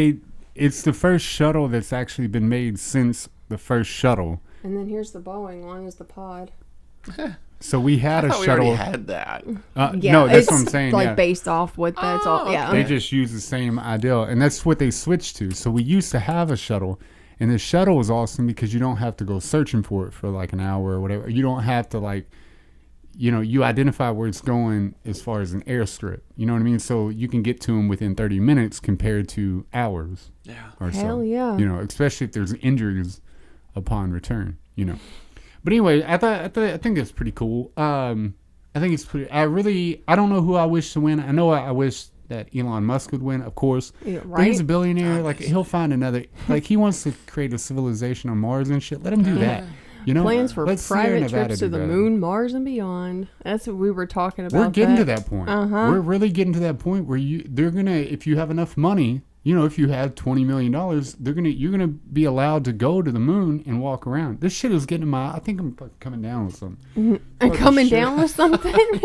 it's the first shuttle that's actually been made since the first shuttle. And then here's the Boeing one is the pod. So we had I a thought shuttle. we already had that. No, that's what I'm saying. Like Yeah. based off what that's all. Yeah. They just use the same idea, and that's what they switched to. So we used to have a shuttle, and the shuttle is awesome because you don't have to go searching for it for like an hour or whatever. You don't have to you identify where it's going as far as an airstrip. You know what I mean? So you can get to them within 30 minutes compared to hours. Yeah. Or so. Hell yeah. Especially if there's injuries upon return. But anyway, I think that's pretty cool. I think it's pretty. I don't know who I wish to win. I know I wish that Elon Musk would win, of course. Yeah, But right? he's a billionaire. Like he'll find another. Like he wants to create a civilization on Mars and shit. Let him do that. Plans for Let Sierra private Nevada trips to do the that. moon, Mars, and beyond. That's what we were talking about. We're getting to that point. Uh-huh. We're really getting to that point where they're gonna, if you have enough money, if you have $20 million, you're gonna be allowed to go to the moon and walk around. This shit is getting I think I'm fucking coming down with something. And coming down with something?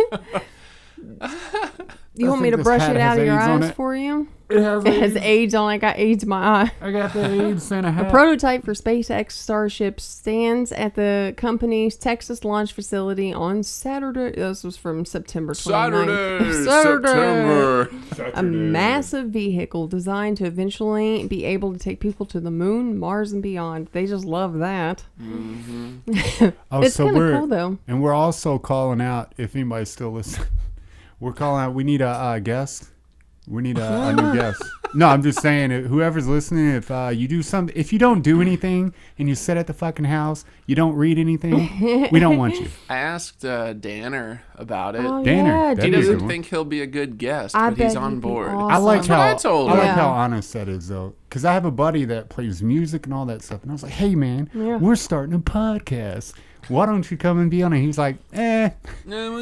You want me to brush it out of your eyes for you? It has AIDS on it. I got AIDS in my eye. I got the AIDS and a A hat. prototype for SpaceX Starship stands at the company's Texas launch facility on Saturday. This was from September 29th. September. A massive vehicle designed to eventually be able to take people to the moon, Mars, and beyond. They just love that. Oh, It's so kind of cool, though. And we're also calling out, if anybody's still listening, we're calling out, we need a guest. We need a new guest. No, I'm just saying, whoever's listening, if you do something, if you don't do anything and you sit at the fucking house, you don't read anything, we don't want you. I asked Danner about it. Oh, Danner, yeah, that'd He be a good doesn't one. think he'll be a good guest, I but he's bet on he'd be board. awesome. I like That's what I told I like him. how honest that is, though, because I have a buddy that plays music and all that stuff, and I was like, "Hey, man, we're starting a podcast. Why don't you come and be on it?" He's like, No,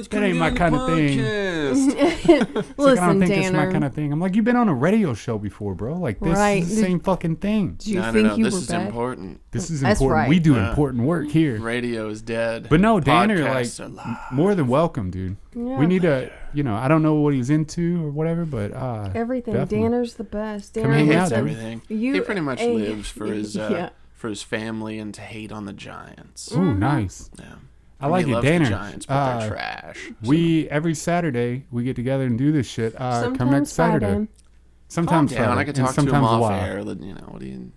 that ain't my kind of thing. Listen, Like, I don't think it's my Danner. kind of thing. I'm like, you've been on a radio show before, bro. Like, this Right. is the same fucking thing. Do you No, think you this were is bad? important. This is That's important. right. We do Yeah. important work here. Radio is dead. But no, Danner, Podcasts are like, live. more than welcome, dude. Yeah. We need to, I don't know what he's into or whatever, but Everything. definitely. Danner's the best. Come Danner hang He out, hates dude. everything. He pretty much lives for his yeah. for his family and to hate on the Giants. Ooh, nice. Yeah. I like he it, loves Danner. The Giants, but they're trash. We every Saturday we get together and do this shit. Come Sometimes next Saturday. Friday. Sometimes Yeah, and Friday, I could and talk to him sometimes a off while. air. What do you?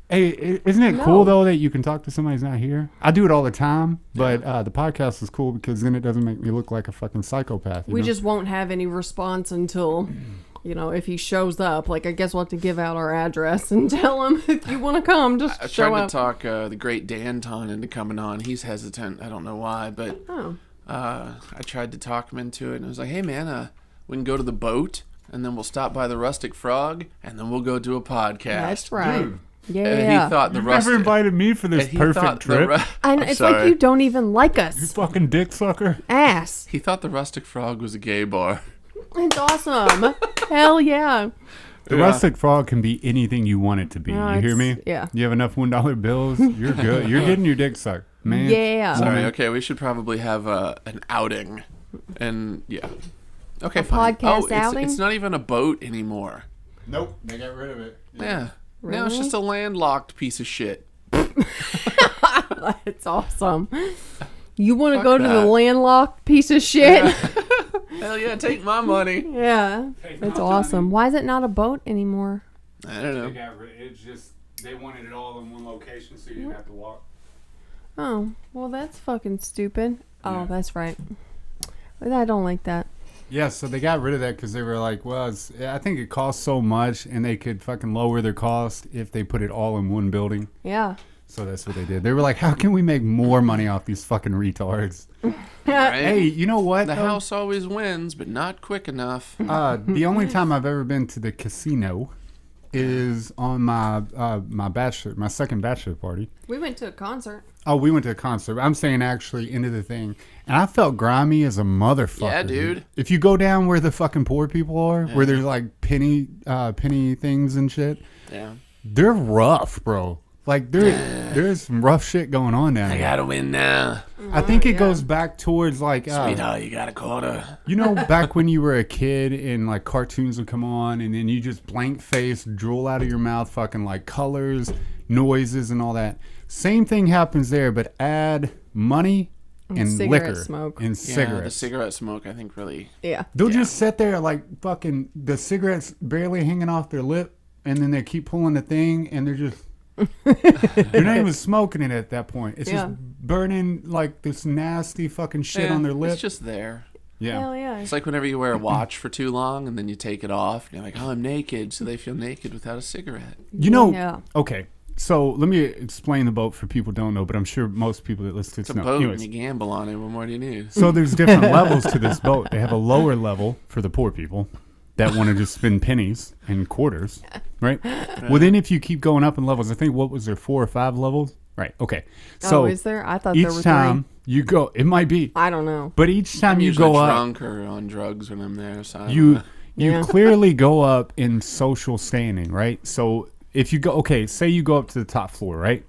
Hey, isn't it cool though that you can talk to somebody who's not here? I do it all the time, but the podcast is cool because then it doesn't make me look like a fucking psychopath. We just won't have any response until, if he shows up. Like, I guess we'll have to give out our address and tell him if you want to come, just I show tried up. to talk the great Danton into coming on. He's hesitant. I don't know why, but Oh. I tried to talk him into it, and I was like, "Hey, man, we can go to the boat, and then we'll stop by the Rustic Frog, and then we'll go do a podcast." That's right. Dude. Yeah. And he thought the You've Rustic. never invited me for this and he perfect thought the trip. And I'm it's like sorry. you don't even like You us. fucking dick sucker. Ass. He thought the Rustic Frog was a gay bar. It's awesome. Hell yeah. The Rustic Frog can be anything you want it to be. No, You hear me? yeah. You have enough $1 bills, you're good. You're getting your dick sucked, man. Yeah. Sorry. Woman. Okay, we should probably have an outing, and yeah. Okay, A fine. podcast it's, outing? It's not even a boat anymore. Nope. They got rid of it. Yeah. Really? No, it's just a landlocked piece of shit. It's awesome. You want to Fuck go to the that. landlocked piece of shit? Hell yeah, take my money. Yeah, that's awesome. Why is it not a boat anymore? I don't know. It's just they wanted it all in one location, so you didn't have to walk. Oh, well, that's fucking stupid. Oh, Yeah. that's right. I don't like that. Yeah, so they got rid of that because they were like, well, I think it costs so much, and they could fucking lower their cost if they put it all in one building. Yeah. So that's what they did. They were like, how can we make more money off these fucking retards? Right? Hey, you know what? The though? house always wins, but not quick enough. The only time I've ever been to the casino is on my my second bachelor party. We went to a concert. Oh, we went to a concert. I'm saying actually into the thing. And I felt grimy as a motherfucker. Yeah, dude. If you go down where the fucking poor people are, where there's like penny things and shit, Yeah. they're rough, bro. Like there's some rough shit going on down I there. gotta win now. I think it goes back towards like Sweetheart, you got a quarter. you know, back when you were a kid and like cartoons would come on and then you just blank face, drool out of your mouth, fucking like colors, noises and all that. Same thing happens there, but add money and cigarette liquor smoke. and Yeah, the cigarettes. cigarette smoke, I think, really. Yeah. They'll just sit there like fucking the cigarettes barely hanging off their lip and then they keep pulling the thing and they're just they're not even smoking it at that point. It's Yeah. just burning like this nasty fucking shit on their lip. It's just there. Yeah. Hell yeah. It's like whenever you wear a watch for too long and then you take it off. And you're like, oh, I'm naked. So they feel naked without a cigarette. You know, Yeah. okay. So let me explain the boat for people who don't know, but I'm sure most people that listen to It's a this know. boat Anyways, and you gamble on it. What more do you need? so there's different levels to this boat. They have a lower level for the poor people that want to just spend pennies and quarters, right? Well, then if you keep going up in levels, I think what was there 4 or 5 levels? Right. Okay. So Oh, is there? I thought there each were time you go, it might be, I don't know. but each time I'm you usually go up, drunk or on drugs when I'm there. So I don't you know. Yeah. clearly go up in social standing, right? So if you go, okay, say you go up to the top floor, right?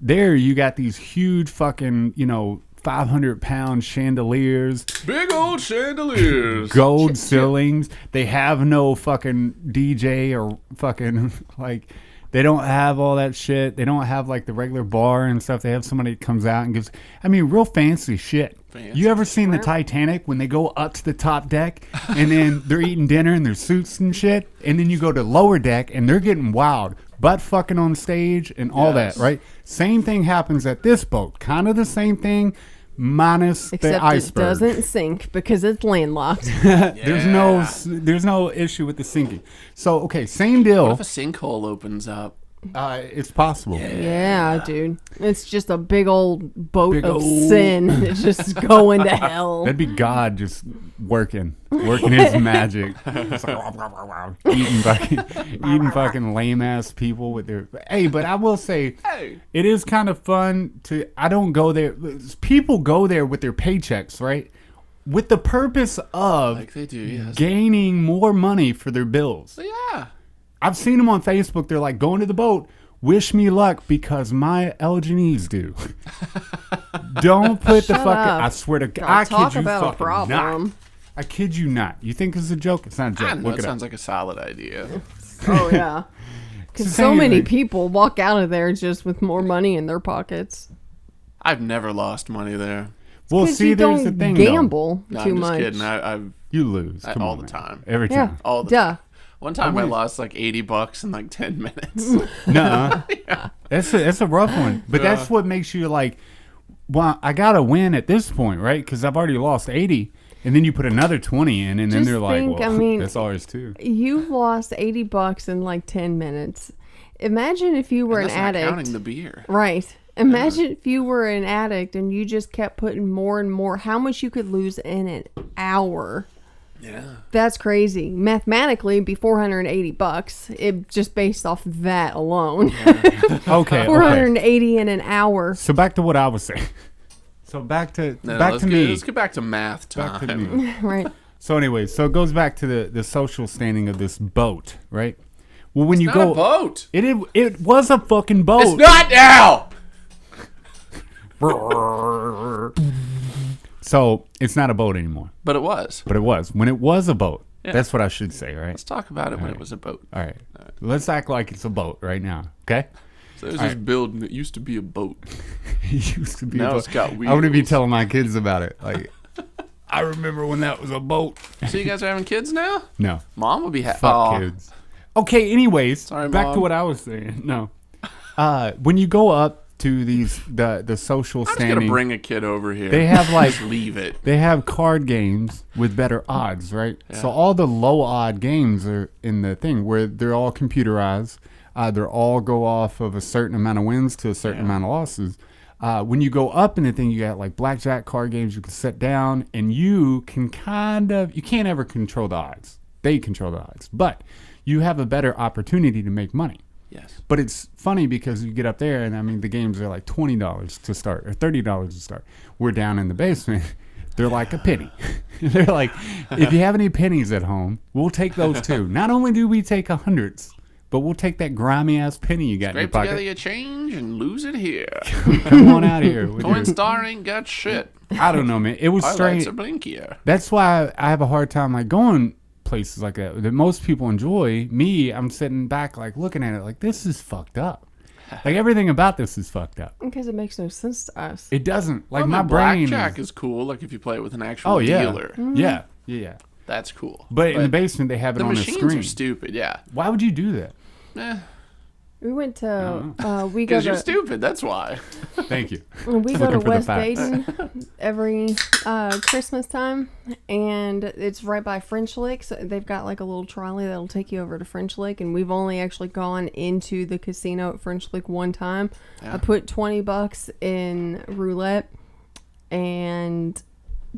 There you got these huge fucking, 500-pound chandeliers, Big old chandeliers. gold ceilings. They have no fucking DJ or fucking like they don't have all that shit. They don't have like the regular bar and stuff. They have somebody that comes out and gives, I mean, real fancy shit. Fancy. You ever seen the Titanic when they go up to the top deck and then they're eating dinner in their suits and shit, and then you go to lower deck and they're getting wild, butt fucking on stage and all Yes. that, right? Same thing happens at this boat. Kind of the same thing, minus the Except it iceberg. doesn't sink because it's landlocked. There's no issue with the sinking. So okay, same deal. What if a sinkhole opens up? It's possible. Yeah, dude. It's just a big old boat Big of old- sin. It's just going to hell. That'd be God just working his magic, Just like, eating fucking lame ass people with their. Hey, but I will say, Hey. it is kind of fun to. I don't go there. People go there with their paychecks, right? With the purpose of Like they do, yes. gaining more money for their bills. So, yeah. I've seen them on Facebook. They're like, going to the boat. Wish me luck because my Elginese do. Don't put the Shut fucking. up. I swear to God. Don't I talk kid you about a fucking problem. not. I kid you not. You think it's a joke? It's not a I joke. don't know. Look It it up. sounds like a solid idea. Oh, yeah. Because It's so the many same. people walk out of there just with more money in their pockets. I've never lost money there. Well, Because see, you there's don't the thing. though. gamble No, too I'm just much. kidding. I've You lose. Come all on, the man. time. Every Yeah. time. All the Duh. One time I win. lost like $80 in like 10 minutes. Nuh-uh. That's a rough one. But that's what makes you like, well, I got to win at this point, right? Because I've already lost 80. And then you put another 20 in, and then Just they're like, think, well, I mean, that's ours too. You lost $80 in like 10 minutes. Imagine if you were And an that's not addict. counting the beer. Right. Imagine if you were an addict and you just kept putting more and more. How much you could lose in an hour. Yeah. That's crazy. Mathematically, it'd be $480. It just based off that alone. Okay. 480 in an hour. So back to what I was saying. So back to No, back let's to get, me. Let's get back to math Back to time. me. Right. So anyway, so it goes back to the social standing of this boat, right? Well, when you Not go, a boat. it was a fucking boat. It's not now. So it's not a boat anymore, But it was. but it was when it was a boat. Yeah. That's what I should say, right? Let's talk about it when it was a boat. All right. Let's act like it's a boat right now, okay? So there's this building that used to be a boat. It used to be Now a boat. it's got wheels. I'm going to be telling my kids about it. Like, I remember when that was a boat. So you guys are having kids now? No. Mom will be happy. Fuck kids. Okay, anyways, Sorry, back Mom. to what I was saying. No. When you go up to the social I'm just standing, gonna bring a kid over here. they have like Just leave it. they have card games with better odds, right? Yeah. So all the low odd games are in the thing where they're all computerized. They're all go off of a certain amount of wins to a certain amount of losses. When you go up in the thing, you got like blackjack card games you can set down, and you can you can't ever control the odds. They control the odds, but you have a better opportunity to make money. Yes. But it's funny because you get up there, and I mean, the games are like $20 to start or $30 to start. We're down in the basement. They're like a penny. They're like, if you have any pennies at home, we'll take those too. Not only do we take hundreds, but we'll take that grimy ass penny you got in your Scrape together pocket. your change and lose it here. Come on out here. with your- Coinstar ain't got shit. I don't know, man. It was Highlights strange. are blinkier. That's why I have a hard time like going places like that most people enjoy. Me, I'm sitting back like looking at it like this is fucked up. Like everything about this is fucked up. Because it makes no sense to us. It doesn't. Like Well, my the brain. blackjack is cool. Like if you play it with an actual Oh yeah. dealer, Yeah. that's cool. But in the basement they have it the on a machines screen. are stupid. Yeah. Why would you do that? Eh, We went to we go because you're to stupid. That's why. Thank you. we go Looking to for the West facts. Baden every Christmas time, and it's right by French Lick. So they've got like a little trolley that'll take you over to French Lick, and we've only actually gone into the casino at French Lick one time. Yeah. I put $20 in roulette, and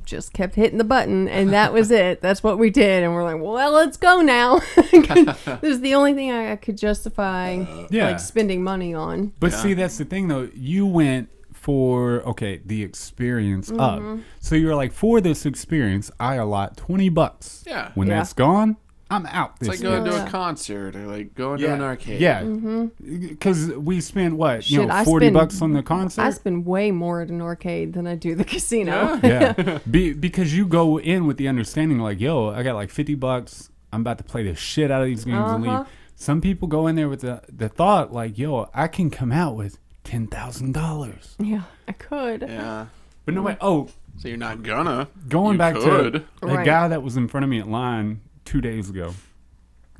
just kept hitting the button, and that was it. That's what we did, and we're like, well, let's go now. This is the only thing I could justify like spending money on. But see, that's the thing though. You went for the experience of. So you're like, for this experience, I allot $20. Yeah. When Yeah. that's gone, I'm out. It's This like going year. to Yeah. a concert or like going to an arcade. Yeah. Because we spent what? Shit, I $40 spend- on the concert. I spend way more at an arcade than I do the casino. Yeah. Because you go in with the understanding like, yo, I got like $50. I'm about to play the shit out of these games and leave. Some people go in there with the thought like, yo, I can come out with $10,000. Yeah, I could. Yeah. But no way. Oh, So you're not gonna. going You back could. to the Right. guy that was in front of me at line 2 days ago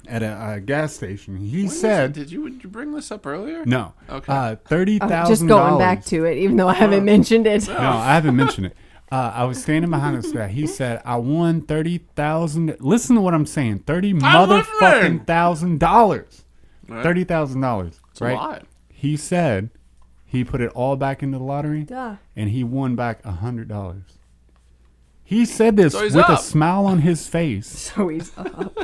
at a gas station. He said, Did you bring this up earlier? no, Okay. $30,000. Just going back to it, even though I haven't mentioned it. No, I haven't mentioned it. I was standing behind this guy. He said, I won 30,000. Listen to what I'm saying. motherfucking $1,000. Right. $30,000. It's a Right? lot. He said he put it all back into the lottery Duh. and he won back $100. He said this So he's with a up. smile on his face. So he's up.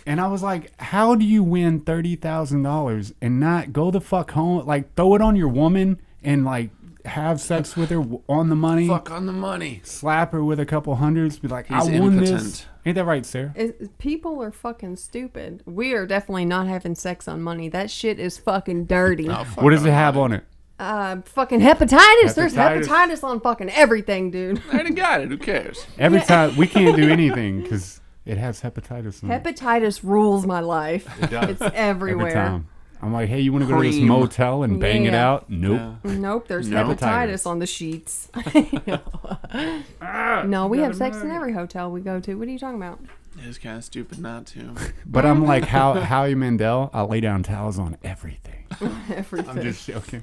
And I was like, how do you win $30,000 and not go the fuck home? Like, throw it on your woman and, like, have sex with her on the money. Fuck on the money. Slap her with a couple hundreds. Be like, He's I won this. impotent. Ain't that right, Sarah? People are fucking stupid. We are definitely not having sex on money. That shit is fucking dirty. Oh, fuck What does it on have money. on it? Fucking hepatitis. There's Hepatitis. hepatitis on fucking everything, dude. I already got it. Who cares? Every time we can't do anything because it has hepatitis in it. Hepatitis rules my life. does. It's Every everywhere. time. I'm like, hey, you want to go to this Cream. motel and bang it Yeah. out? Nope. Nope, there's No. hepatitis on the sheets. No, we have sex in every hotel we go to. What are you talking about? It's kind of stupid not to. But I'm like Howie Mandel. I lay down towels on everything. Everything. I'm just joking.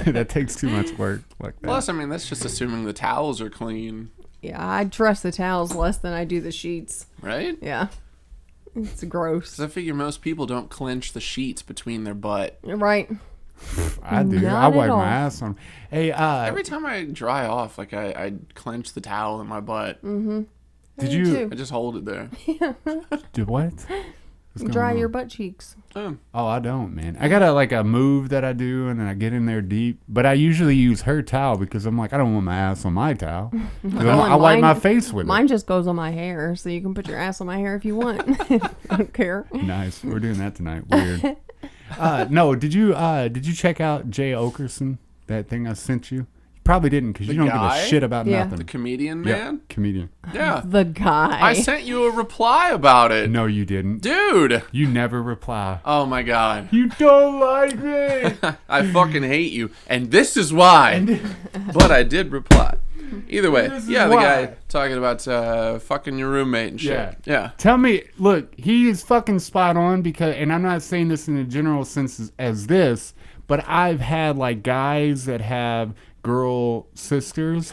That takes too much work like that. Plus, I mean, that's just assuming the towels are clean, Yeah, I trust the towels less than I do the sheets. right? Yeah. It's gross. Because I figure most people don't clench the sheets between their butt. Right. I do. Not I at wipe all. my ass on. Hey, Every time I dry off, like I clench the towel in my butt. did Me you too. I just hold it there. do what? What's going Dry on? your butt cheeks. Oh, I don't, man. I got a move that I do, and then I get in there deep. But I usually use her towel because I'm like, I don't want my ass on my towel. 'Cause I wipe my face with Mine just goes on my hair, so you can put your ass on my hair if you want. I don't care. it. Nice. We're doing that tonight. Weird. No, did you check out Jay Oakerson? That thing I sent you? You probably didn't because The you don't give guy? a shit about Yeah. nothing. The comedian Yeah, man? comedian. Yeah. The guy. I sent you a reply about it. No, you didn't. Dude. You never reply. Oh my God. You don't like me. I fucking hate you. And this is why. But I did reply. Either way. This is Yeah, the why. guy talking about fucking your roommate and shit. Yeah. Tell me, look, he is fucking spot on because, and I'm not saying this in a general sense as this, but I've had like guys that have girl sisters.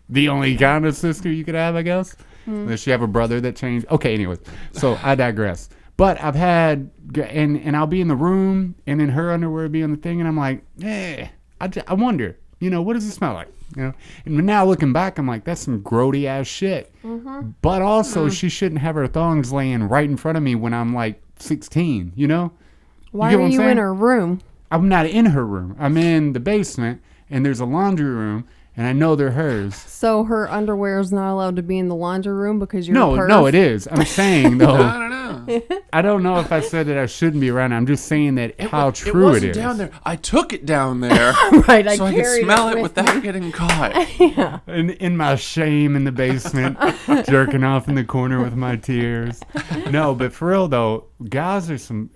The only kind of sister you could have, I guess. Unless you have a brother that changed. Okay, anyways. So I digress. But I've had, and I'll be in the room, and then her underwear will be on the thing, and I'm like, I wonder, what does it smell like? And now looking back, I'm like, that's some grody ass shit. But also, she shouldn't have her thongs laying right in front of me when I'm like 16, Why You get are what I'm you saying? in her room? I'm not in her room. I'm in the basement, and there's a laundry room, and I know they're hers. So her underwear is not allowed to be in the laundry room because you're a perv? No, it is. I'm saying, though, I don't know. I don't know if I said that I shouldn't be around. I'm just saying that how true it wasn't it is. down there. I took it down there Right, I so I could carried smell it it with without me. getting caught. In my shame in the basement, jerking off in the corner with my tears. No, but for real though, guys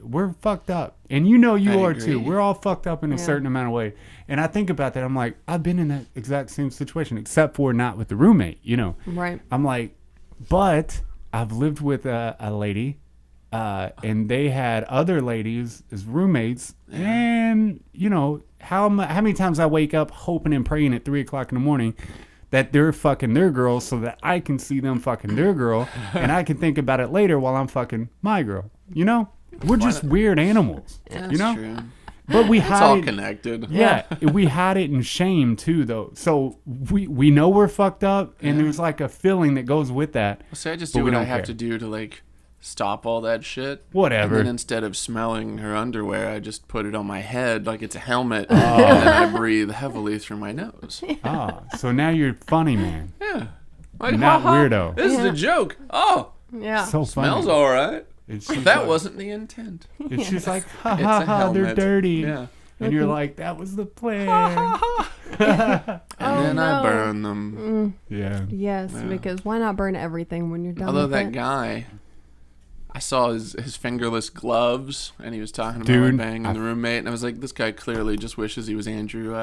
we're fucked up. And you I are agree. too. We're all fucked up in a Yeah. certain amount of way. And I think about that. I'm like, I've been in that exact same situation, except for not with the roommate, Right. I'm like, but I've lived with a lady, and they had other ladies as roommates, and how many times I wake up hoping and praying at 3:00 in the morning that they're fucking their girl so that I can see them fucking their girl, and I can think about it later while I'm fucking my girl. We're just weird animals. That's true. But we It's hide all it. connected. Yeah, we hide it in shame too, though. So we know we're fucked up, and there's like a feeling that goes with that. So I just But do we what I don't have care. to do to like stop all that shit. Whatever. And then instead of smelling her underwear, I just put it on my head like it's a helmet, and then I breathe heavily through my nose. So now you're funny, man. Yeah. Like, Not haha, weirdo. This is Yeah. a joke. Oh, Yeah. So funny. smells all right. It's But just that like- wasn't the intent. It's just like, ha It's ha a ha, they're helmet. dirty. Yeah. And you're like, that was the plan. And then I no. burn them. Yeah. Yes, Yeah. because why not burn everything when you're done Although with that it? guy, I saw his fingerless gloves, and he was talking about Dude, banging the roommate, and I was like, this guy clearly just wishes he was Andrew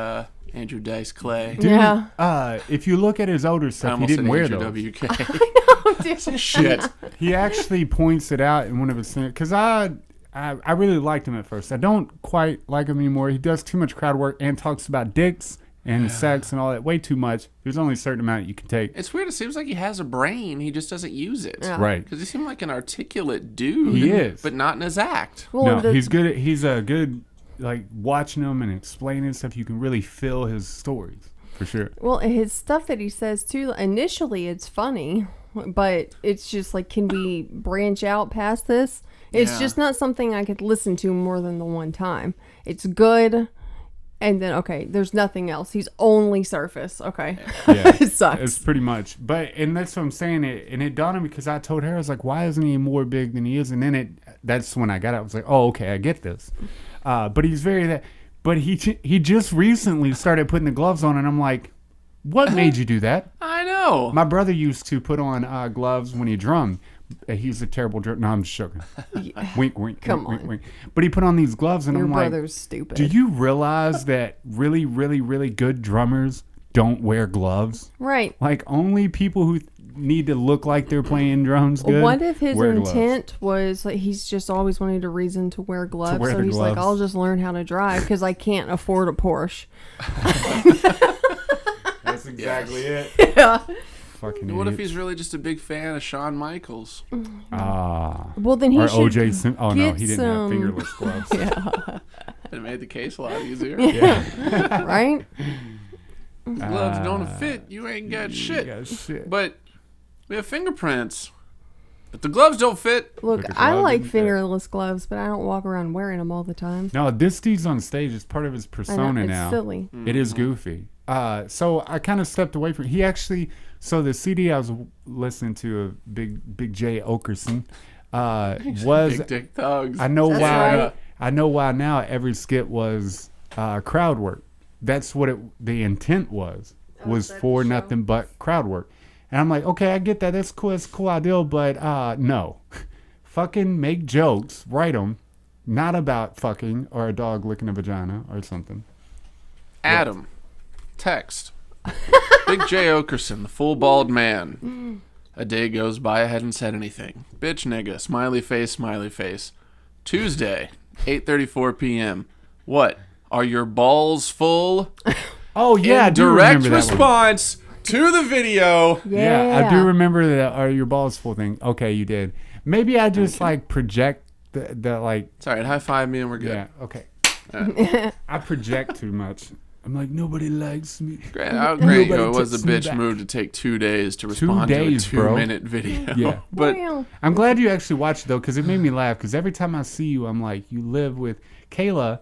Dice Clay. Dude, Yeah. if you look at his older I stuff, he almost didn't said wear Andrew those. WK. Oh, dude. Shit. He actually points it out in one of his things because I really liked him at first. I don't quite like him anymore. He does too much crowd work and talks about dicks and sex and all that way too much. There's only a certain amount you can take. It's weird. It seems like he has a brain. He just doesn't use it. Yeah. Right. Because he seemed like an articulate dude. He is. But not in his act. Well, No, the- he's good. He's a good, like watching him and explaining stuff. You can really feel his stories for sure. Well, his stuff that he says too, initially it's funny, but it's just like, can we branch out past this? It's Yeah. just not something I could listen to more than the one time. It's good, and then, okay, there's nothing else. He's only surface. Okay. Yeah, It sucks. it's pretty much. And that's what I'm saying. It dawned on me because I told her, I was like, why isn't he more big than he is? And then that's when I got it. I was like, oh, okay, I get this. But he's but he just recently started putting the gloves on, and I'm like, what made you do that? I know. My brother used to put on gloves when he drummed. He's a terrible drummer. No, I'm just joking. Wink, wink. Come wink, on. wink. But he put on these gloves, and Your I'm like, brother's stupid. do you realize that really, really, really good drummers don't wear gloves? Right. Like, only people who need to look like they're playing drums good What if his wear gloves. intent was like he's just always wanted a reason to wear gloves? wear So the he's like, gloves. I'll just learn how to drive because I can't afford a Porsche. That's exactly it. Yeah. Fucking What if idiot. he's really just a big fan of Shawn Michaels? Well, then he Or should OJ Simpson. Oh, no, get he didn't have some- fingerless gloves. It made the case a lot easier. right? Gloves don't fit. You ain't got shit. Yeah, shit. But we have fingerprints. But the gloves don't fit. Look, Look at I gloves like and- fingerless gloves, but I don't walk around wearing them all the time. No, this dude's on stage. It's part of his I know, persona it's now. silly. It is goofy. So I kind of stepped away from. He actually. So the CD I was listening to, Big J Oakerson, was. Big dick thugs. I know That's why. right. I know why now. Every skit was crowd work that's what the intent was is that for the show? nothing but crowd work. And I'm like, okay, I get that. That's cool. It's a cool idea, but no. Fucking make jokes, write them, not about fucking or a dog licking a vagina or something. Adam, text. Big J. Oakerson, the full bald man. A day goes by, I hadn't said anything. Bitch nigga, smiley face, smiley face. Tuesday, 8:34 p.m. What? Are your balls full? Oh, yeah, I In do direct remember that one. response to the video. Yeah, I do remember the "Are your balls full" thing. Okay, you did. Maybe I just like project the like. It's all right, high five me and we're good. Yeah, okay. I project too much. I'm like, nobody likes me. How great Nobody it was a takes me bitch back. move to take 2 days to respond days, to a bro. 2-minute video. Yeah. But Well, I'm glad you actually watched it though, because it made me laugh. Because every time I see you, I'm like, you live with Kayla,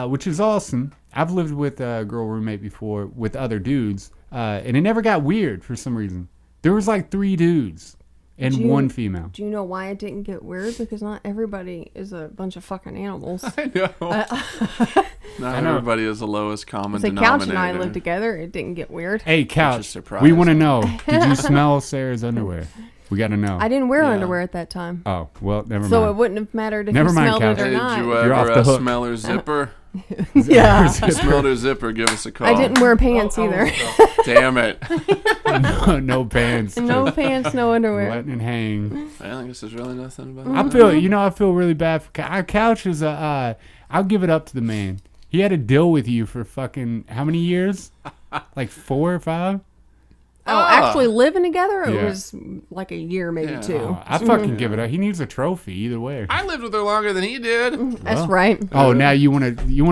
which is awesome. I've lived with a girl roommate before with other dudes, and it never got weird for some reason. There was like 3 dudes and Do you- 1 female. do you know why it didn't get weird? Because not everybody is a bunch of fucking animals. I know. Not know. everybody is the lowest common The denominator. Couch and I lived together. It didn't get weird. Hey, is Couch, surprising. we want to know. Did you smell Sarah's underwear? We got to know. I didn't wear Yeah. underwear at that time. Oh, well, never So it mind. wouldn't have mattered if Never you mind, smelled Couch. it or Hey, did not. you You're off ever the hook. smell her zipper? Yeah. Smelled her zipper, give us a call. I didn't wear pants either. Damn it. no pants. No just pants, no underwear. letting it hang. I guess there's really nothing about I that. feel really bad for Couch is I'll give it up to the man. He had to deal with you for fucking how many years? Like 4 or 5? Oh, actually living together? It Yeah. was like a year, maybe Yeah. 2. Oh, I fucking give it up. He needs a trophy either way. I lived with her longer than he did. That's Well. right. Oh, now you want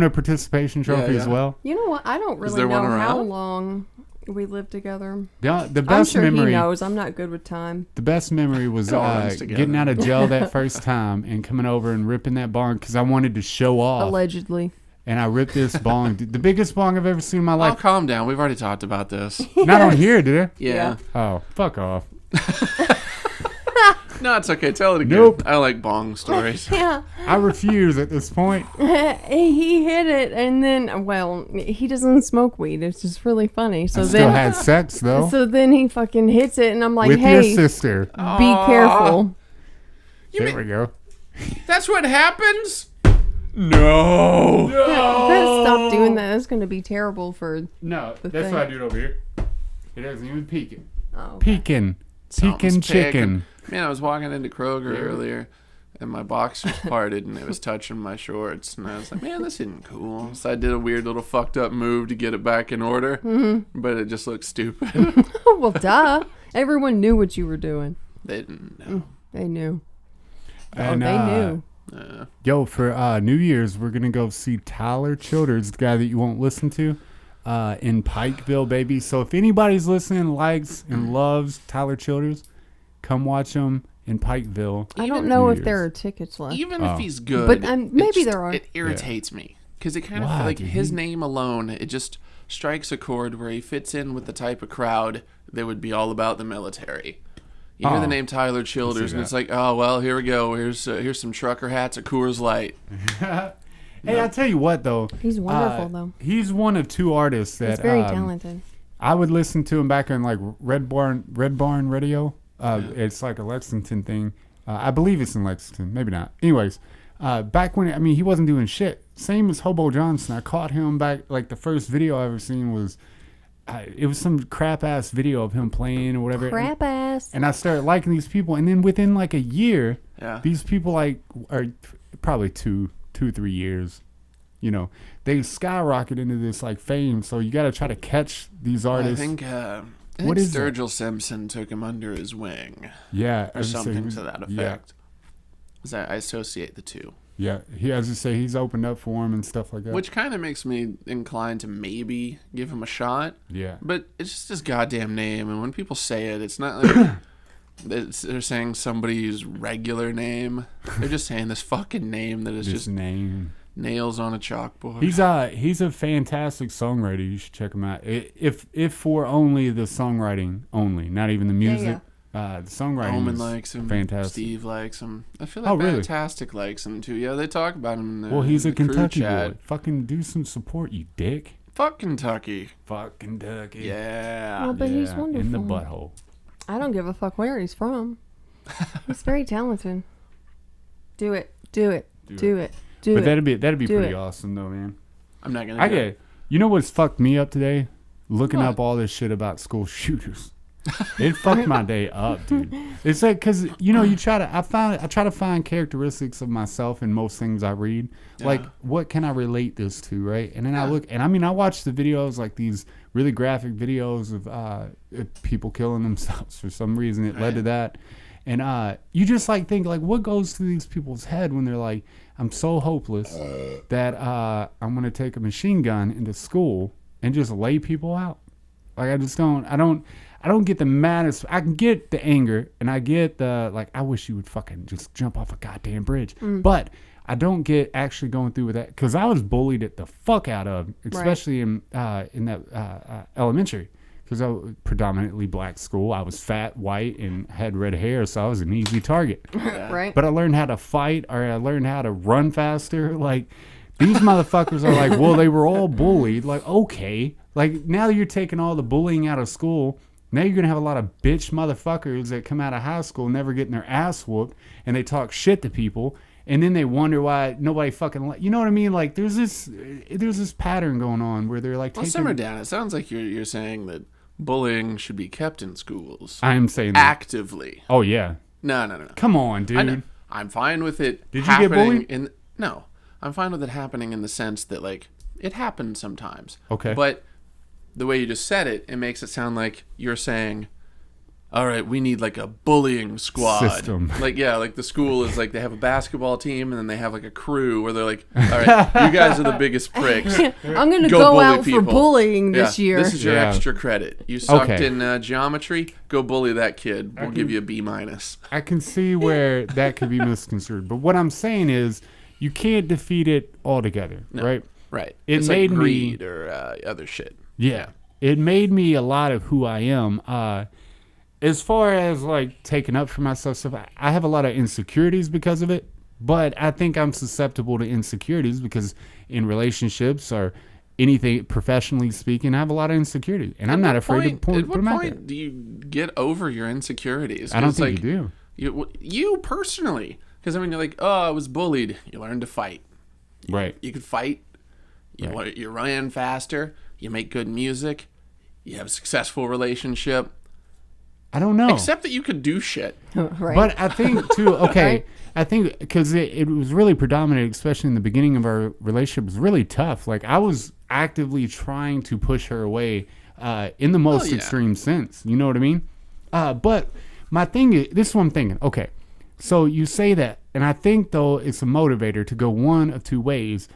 a participation trophy Yeah, as yeah. well? You know what? I don't really there know one how around? long we lived together. The I'm best sure memory. he knows. I'm not good with time. The best memory was It all runs together. getting out of jail that first time and coming over and ripping that bong because I wanted to show off. Allegedly. And I ripped this bong, the biggest bong I've ever seen in my Oh, life. calm down. We've already talked about this. Not on here, did it? Yeah. Oh, fuck off. No, it's okay. Tell it again. Nope. I like bong stories. Yeah. I refuse at this point. He hit it, and then, well, he doesn't smoke weed. It's just really funny. So I still then, had sex though so then he fucking hits it, and I'm like, with your hey, sister. be careful. There we go. That's what happens? No. Stop doing that. That's going to be terrible for. No, The that's thing. why I do it over here. It doesn't even peek it. Oh, Peeking. Peeking chicken. Man, I was walking into Kroger earlier, and my boxers parted, and it was touching my shorts, and I was like, "Man, this isn't cool." So I did a weird little fucked up move to get it back in order, but it just looked stupid. well, duh. Everyone knew what you were doing. They didn't know. They knew. And, they knew. Yo, for New Year's, we're gonna go see Tyler Childers, the guy that you won't listen to, in Pikeville, baby. So if anybody's listening, likes and loves Tyler Childers, come watch him in Pikeville. I don't Even know New if Year's. there are tickets left. Even Oh. if he's good, But, it maybe just- there are. It irritates me because it kind Why, of like dude? his name alone. It just strikes a chord where he fits in with the type of crowd that would be all about the military. You hear Oh. the name Tyler Childers, and that. it's like, oh well, here we go. Here's some trucker hats at Coors Light. Hey, I'll tell you what though. He's wonderful, though. He's one of 2 artists that He's very talented. I would listen to him back in like Red Barn Radio. It's like a Lexington thing. I believe it's in Lexington. Maybe not. Anyways, back when he wasn't doing shit. Same as Hobo Johnson. I caught him back. Like the first video I ever seen was, it was some crap ass video of him playing or whatever. Crap ass. And I started liking these people, and then within like a year, Yeah. these people like are probably 2, 3 years. You know, they skyrocket into this like fame. So you got to try to catch these I artists. think What is that? Sturgill Simpson took him under his wing Yeah, or as I say, something to that yeah. effect. 'Cause I associate the two, Yeah, he has to say he's opened up for him and stuff like that. which kind of makes me inclined to maybe give him a shot. Yeah, But it's just his goddamn name, and when people say it, it's not like they're saying somebody's regular name. They're just saying this fucking name that is his just name. nails on a chalkboard. He's a fantastic songwriter. You should check him out. If for only the songwriting only, not even the music. The songwriting. Roman is likes him. fantastic. Steve likes him. I feel like Oh, really? Fantastic likes him too. Yeah, they talk about him in the Well, he's in a the crew Kentucky chat. boy. Fucking do some support, you dick. Fuck Kentucky. Fuck Kentucky. Yeah. Well, but he's Yeah, wonderful. in the butthole. I don't give a fuck where he's from. He's very talented. Do it. Do it. Do it. Do But it. that'd be Do pretty it. awesome though, man. I'm not gonna. I do get. it. You know what's fucked me up today? Looking What? up all this shit about school shooters. It fucked my day up, dude. It's like because you try to. I try to find characteristics of myself in most things I read. Yeah. Like, what can I relate this to, right? And then I look, and I watch the videos, like these really graphic videos of people killing themselves for some reason. It led to that, and you just like think like, what goes through these people's head when they're like, I'm so hopeless that I'm gonna take a machine gun into school and just lay people out. Like I don't get the maddest. I can get the anger and I get the like. I wish you would fucking just jump off a goddamn bridge. But I don't get actually going through with that because I was bullied at the fuck out of, especially in that elementary, because I was predominantly black school. I was fat, white, and had red hair, so I was an easy target. Right. But I learned how to fight, or I learned how to run faster. Like these motherfuckers are like, well, they were all bullied. Like, okay, like now you're taking all the bullying out of school. Now you're going to have a lot of bitch motherfuckers that come out of high school never getting their ass whooped, and they talk shit to people, and then they wonder why nobody fucking you know what I mean? Like there's this pattern going on where they're like Well, simmer down. It sounds like you're saying that bullying should be kept in schools. I'm saying that. Actively. Oh yeah. No. Come on, dude. I know. I'm fine with it. Did you get bullied? No, I'm fine with it happening in the sense that like it happens sometimes. Okay. But the way you just said it, it makes it sound like you're saying, all right, we need like a bullying squad. System. Like, yeah, like the school is like they have a basketball team and then they have like a crew where they're like, all right, you guys are the biggest pricks. I'm going to Go go bully out people. for bullying this year. This is your Yeah. extra credit. You sucked Okay. in geometry, go bully that kid. We'll give you a B-. I can see where that could be misconstrued, but what I'm saying is you can't defeat it altogether, right? Right. It It's made like me- greed or other shit. Yeah. It made me a lot of who I am. As far as like taking up for myself stuff, I have a lot of insecurities because of it, but I think I'm susceptible to insecurities because in relationships or anything professionally speaking, I have a lot of insecurities, and I'm not afraid to put At what them out there. point do you get over your insecurities? I don't 'Cause, think like, you do. You personally, because I mean, you're like, oh, I was bullied. You learn to fight. Right. You could fight. You run faster. You make good music. You have a successful relationship. I don't know. Except that you could do shit. Right. But I think too. Okay, Right. I think because it was really predominant, especially in the beginning of our relationship, it was really tough. Like I was actively trying to push her away in the most yeah. extreme sense. You know what I mean? But my thing is, this is what I'm thinking. Okay, so you say that, and I think though it's a motivator to go one of two ways: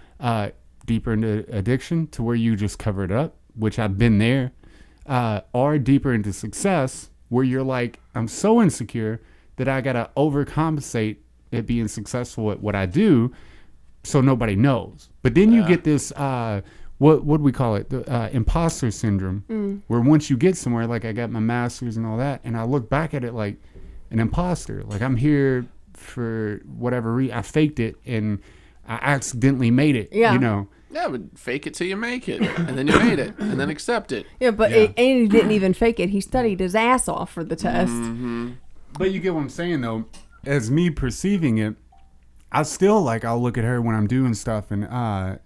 deeper into addiction, to where you just cover it up, which I've been there, or deeper into success, where you're like, I'm so insecure that I gotta overcompensate at being successful at what I do, so nobody knows. But then you get this, what do we call it? The imposter syndrome, where once you get somewhere, like I got my master's and all that, and I look back at it like an imposter. Like I'm here for whatever reason. I faked it and I accidentally made it. Yeah. You know. Yeah, but fake it till you make it, and then you made it, and then accept it. Yeah, but Yeah. And he didn't even fake it. He studied his ass off for the test. But you get what I'm saying, though. As me perceiving it, I still, like, I'll look at her when I'm doing stuff, and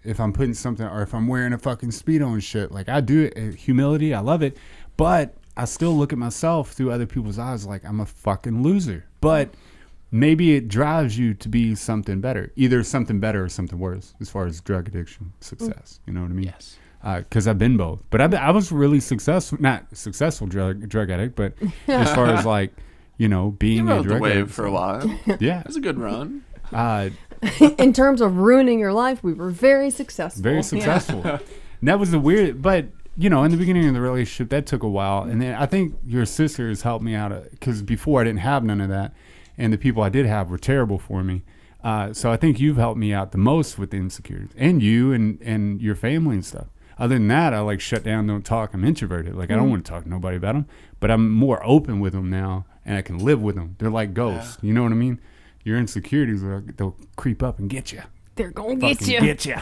if I'm putting something, or if I'm wearing a fucking Speedo and shit, like, I do it. Humility, I love it. But I still look at myself through other people's eyes like I'm a fucking loser. But maybe it drives you to be something better. Either something better or something worse, as far as drug addiction success. You know what I mean? Yes. Because I've been both. But I was really successful, not successful drug addict, but as far as, like, you know, being You a rode the drug wave addict. for a while. Yeah. That's a good run. In terms of ruining your life, we were very successful. Very successful. And that was the weird, but, you know, in the beginning of the relationship, that took a while. And then I think your sister has helped me out, because before I didn't have none of that. And the people I did have were terrible for me. So I think you've helped me out the most with the insecurities. And you and your family and stuff. Other than that, I like shut down, don't talk. I'm introverted. Like I don't want to talk to nobody about them. But I'm more open with them now, and I can live with them. They're like ghosts. You know what I mean? Your insecurities, they'll creep up and get you. they're gonna get fucking you. get you.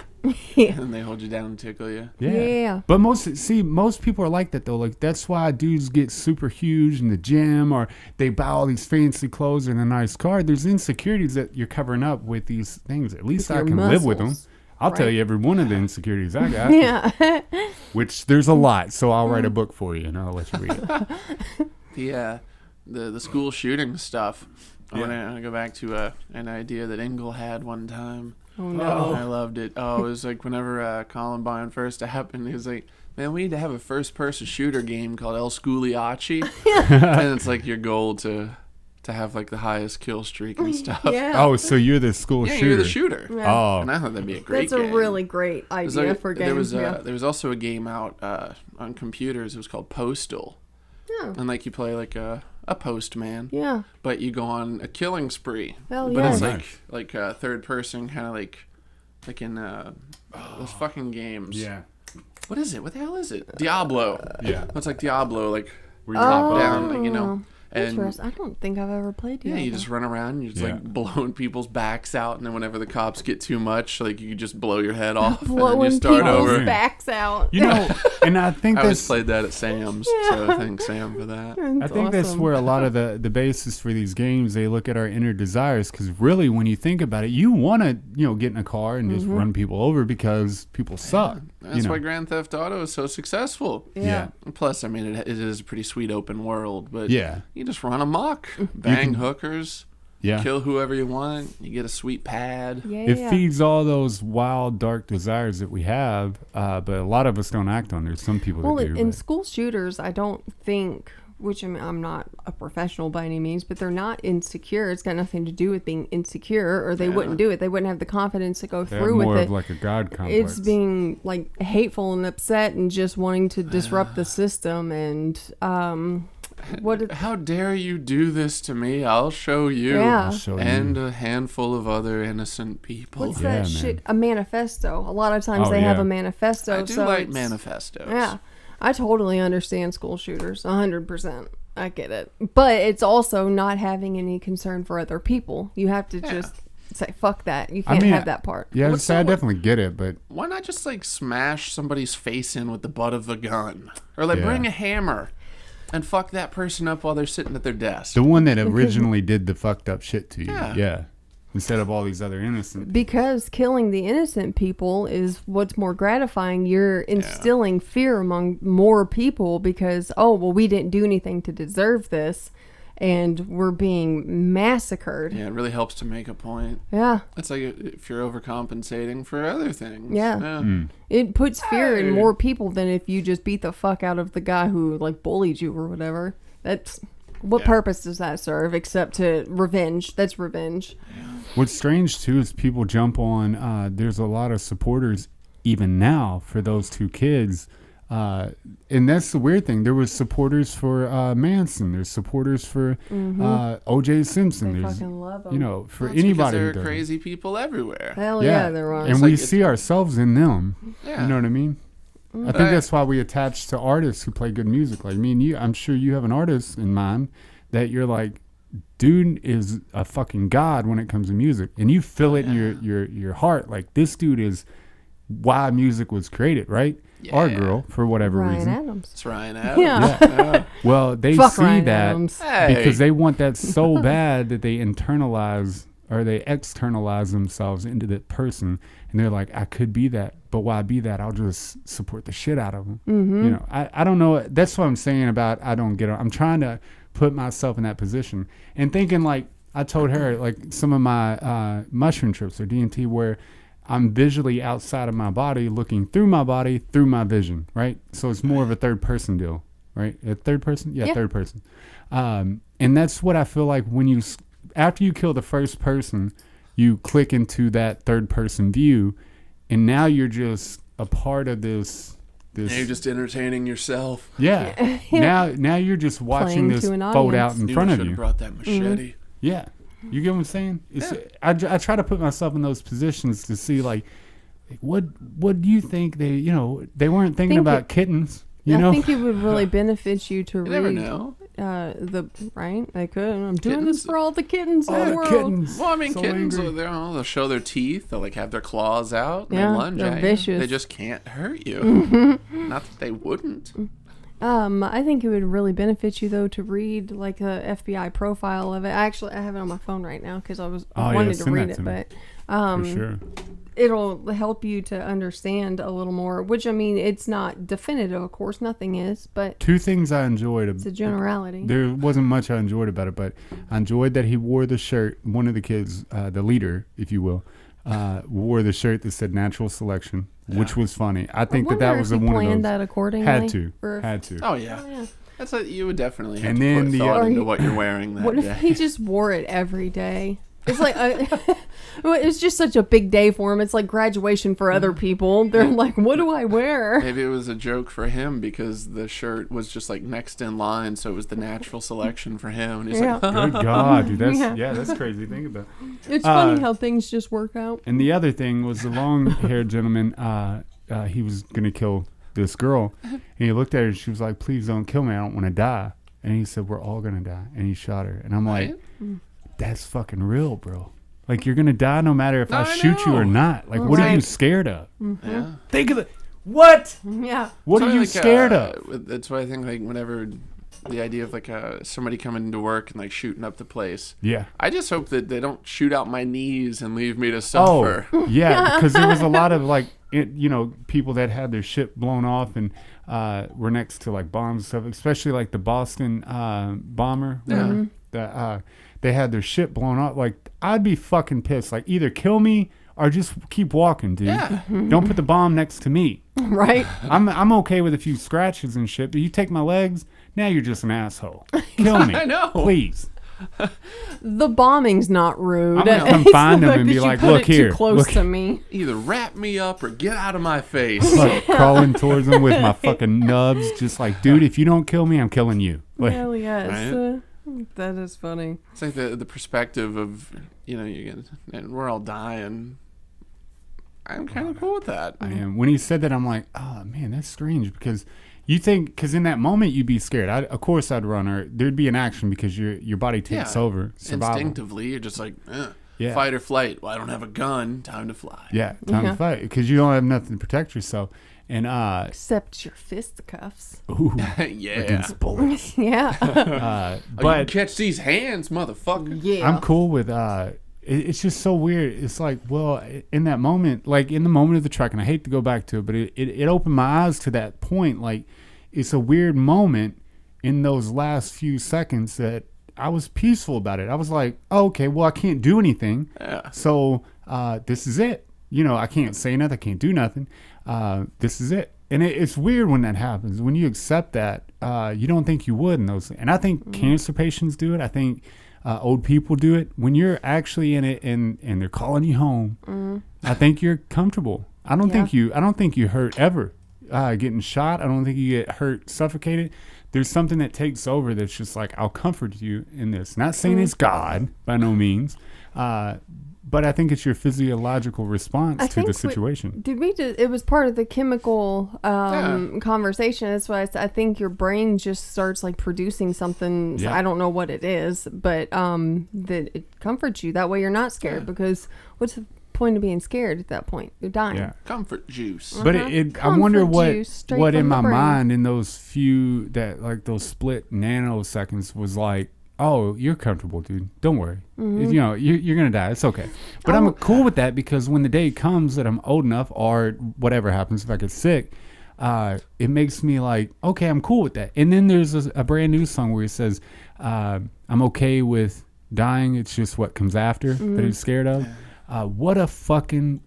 And they hold you down and tickle you. Yeah. But most people are like that though. Like that's why dudes get super huge in the gym, or they buy all these fancy clothes and a nice car. There's insecurities that you're covering up with these things. At least With I your can live with them. muscles, I'll tell right? you every one of the insecurities I got. Yeah. Which there's a lot. So I'll write a book for you and I'll let you read it. The school shooting stuff. I Yeah. want to go back to an idea that Engel had one time. Oh no. I loved it. Oh, it was like whenever Columbine first happened, he was like, man, we need to have a first-person shooter game called El Scugliacci. And it's like your goal to have like the highest kill streak and stuff. Yeah. Oh, so you're the school Yeah, shooter. you're the shooter. Yeah. Oh. And I thought that'd be a great That's game. a really great It was idea like- for there games. there was also a game out on computers. It was called Postal. Yeah. And like you play like a postman. Yeah. But you go on a killing spree. Hell But yeah. it's Nice. like third person, kind of like in those fucking games. Yeah. What is it? What the hell is it? Diablo. Yeah. It's like Diablo, like Where you top hop down, over. like, you know. And Interesting. I don't think I've ever played yeah, Diablo. you just run around, you're just Yeah. like blowing people's backs out, and then whenever the cops get too much, like you just blow your head off, and then you blowing start people's over. backs out. You know, and I think I always that's played that at Sam's, so I thank Sam for that. I think that's where a lot of the basis for these games, they look at our inner desires, because really when you think about it, you want to get in a car and just run people over because people suck. That's why Grand Theft Auto is so successful. Yeah. Plus, I mean, it is a pretty sweet open world, but Yeah. you just run amok, bang hookers, Yeah. kill whoever you want, you get a sweet pad. Yeah. It feeds all those wild, dark desires that we have, but a lot of us don't act on. There's some people Well, that do. in but- school shooters, I don't think, which I mean, I'm not a professional by any means, but they're not insecure. It's got nothing to do with being insecure, or they wouldn't do it. They wouldn't have the confidence to go they have through more with of it. like a god complex. It's being like hateful and upset and just wanting to disrupt the system and How dare you do this to me? I'll show you. Yeah. I'll show you. And a handful of other innocent people. what's Yeah, that man. shit? A manifesto. A lot of times Oh, they have yeah. a manifesto. I do so like it's- manifestos. Yeah, I totally understand school shooters, 100%. I get it, but it's also not having any concern for other people. You have to just say fuck that. You can't have that part. Yeah, What's I the- definitely get it, but Why not just like smash somebody's face in with the butt of a gun? Or like Yeah. bring a hammer and fuck that person up while they're sitting at their desk. the one that originally did the fucked up shit to you. Yeah. Yeah. Instead of all these other innocent. Because killing the innocent people is what's more gratifying. You're instilling fear among more people because, oh, well, we didn't do anything to deserve this, and we're being massacred. Yeah, it really helps to make a point. Yeah. It's like if you're overcompensating for other things. Yeah. It puts fear in more people than if you just beat the fuck out of the guy who, like, bullied you or whatever. That's... What purpose does that serve except to revenge? That's revenge. What's strange too is people jump on. There's a lot of supporters even now for those two kids, and that's the weird thing. There was supporters for Manson. There's supporters for O.J. Simpson. They There's fucking love them. for That's because anybody. there who are does it. crazy people everywhere. Hell yeah, there are. And It's we like see ourselves in them. Yeah. You know what I mean? I think that's why we attach to artists who play good music. Like me and you, I'm sure you have an artist in mind that you're like, dude is a fucking god when it comes to music, and you feel it in your heart. Like this dude is why music was created, right? Or Yeah. girl for whatever Ryan reason. Adams. It's Ryan Adams. Yeah. Yeah. Well, they Fuck see Ryan that Adams. Hey. because they want that so bad that they internalize or they externalize themselves into that person, and they're like, I could be that, but why be that? I'll just support the shit out of them. Mm-hmm. You know, I don't know. That's what I'm saying about I don't get it. I'm trying to put myself in that position and thinking like I told her like some of my mushroom trips or DMT where I'm visually outside of my body, looking through my body through my vision, right? So it's more of a third person deal, right? A third person, yeah. Third person. And that's what I feel like when you after you kill the first person, you click into that third person view, and now you're just a part of this. And you're just entertaining yourself. Yeah. Now you're just watching Playing this to an fold out audience. in Knew front I of should you. have brought that machete. Yeah. You get what I'm saying? It's, I try to put myself in those positions to see like what do you think they weren't thinking Think about it- kittens, you I know? think it would really benefit you to You read. never know. They could. I'm doing Kittens. this for all the kittens in All the the world. kittens. Well, I mean, So kittens, angry. they'll show their teeth. They'll like have their claws out. And Yeah, they lunge they're at vicious. you. They just can't hurt you. Not that they wouldn't. I think it would really benefit you though to read like a FBI profile of it. I have it on my phone right now because I wanted to send read that it, to me. but For sure. it'll help you to understand a little more. Which I mean, it's not definitive, of course, nothing is, but Two things I enjoyed. it's a generality. There wasn't much I enjoyed about it, but I enjoyed that he wore the shirt. One of the kids, the leader, if you will, wore the shirt that said "natural selection," which was funny. I think that was if he one of planned those. that accordingly. Had to. or- Had to. Oh yeah. Oh, yeah. That's what you would definitely have And to then put the thought other- into what you're wearing that What if day. he just wore it every day? It's like it's just such a big day for him. It's like graduation for other people. They're like, "What do I wear?" Maybe it was a joke for him because the shirt was just like next in line, so it was the natural selection for him. And he's Yeah. like, Good God, dude. That's Yeah. that's crazy. Think about it. It's funny how things just work out. And the other thing was the long-haired gentleman. He was gonna kill this girl, and he looked at her. and She was like, "Please don't kill me. I don't want to die." And he said, "We're all gonna die." And he shot her. And I'm like, "That's fucking real, bro. Like you're gonna die no matter if I shoot you or not. Like what are you Right. scared of? yeah. Think of it. What? Yeah. What are So, you like, scared of? That's why I think like whenever the idea of like somebody coming into work and like shooting up the place. Yeah. I just hope that they don't shoot out my knees and leave me to Oh, suffer. yeah, because there was a lot of like, people that had their ship blown off and were next to like bombs and stuff, especially like the Boston bomber. Yeah. They had their ship blown up. Like, I'd be fucking pissed. Like, either kill me or just keep walking, dude. Yeah. Don't put the bomb next to me. Right. I'm okay with a few scratches and shit, but you take my legs, now you're just an asshole. Kill me. I know. Please. The bombing's not rude. I'm gonna come It's find the them fact and that be you like, put "Look it too here, close look." to me. Either wrap me up or get out of my face. Like crawling towards them with my fucking nubs, just like, dude, if you don't kill me, I'm killing you. Like, Hell yes. Right? That is funny. It's like the perspective of and we're all dying. I'm kind of cool with that. I am. When he said that, I'm like, oh man, that's strange because you think, because in that moment you'd be scared. Of course I'd run, or there'd be an action because your body takes over. Survival. Instinctively, you're just like, Yeah. fight or flight. Well, I don't have a gun. Time to fly. Yeah, time Yeah. to fight because you don't have nothing to protect yourself. And Except your fisticuffs. ooh, Yeah. against bullets. Yeah. Oh, you But catch these hands, motherfucker. Yeah. I'm cool with it's just so weird. It's like, well, in that moment, like in the moment of the truck, and I hate to go back to it, but it opened my eyes to that point. Like, it's a weird moment in those last few seconds that I was peaceful about it. I was like, oh, okay, well, I can't do anything. Yeah. So this is it. I can't say nothing. I can't do nothing. This is it. And it's weird when that happens. When you accept that, you don't think you would in those. And I think cancer patients do it. I think old people do it. When you're actually in it and they're calling you home, I think you're comfortable. I don't think you hurt ever getting shot. I don't think you get hurt suffocated. There's something that takes over that's just like, I'll comfort you in this. Not saying it's God by no means, but I think it's your physiological response to the situation. It was part of the chemical conversation. That's why I think your brain just starts like producing something. Yeah. I don't know what it is, but that it comforts you. That way you're not scared because what's the point of being scared at that point? You're dying. Yeah. Comfort juice. But I wonder Comfort juice straight what in from the my brain. mind in those few those split nanoseconds was like, oh, you're comfortable, dude. Don't worry. You're gonna die. It's okay. But I'm cool with that because when the day comes that I'm old enough, or whatever happens if I get sick, it makes me like, okay, I'm cool with that. And then there's a brand new song where it says, I'm okay with dying. It's just what comes after that he's scared of. What a fucking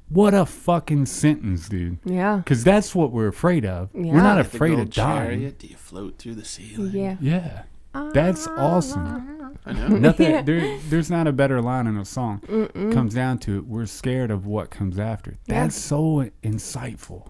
sentence, dude. Yeah. Because that's what we're afraid of. Yeah. We're not The afraid gold of dying. chariot, do you float through the ceiling? Yeah. Yeah. That's awesome. I know. Nothing. There's not a better line in a song. Comes down to it. We're scared of what comes after. That's so insightful.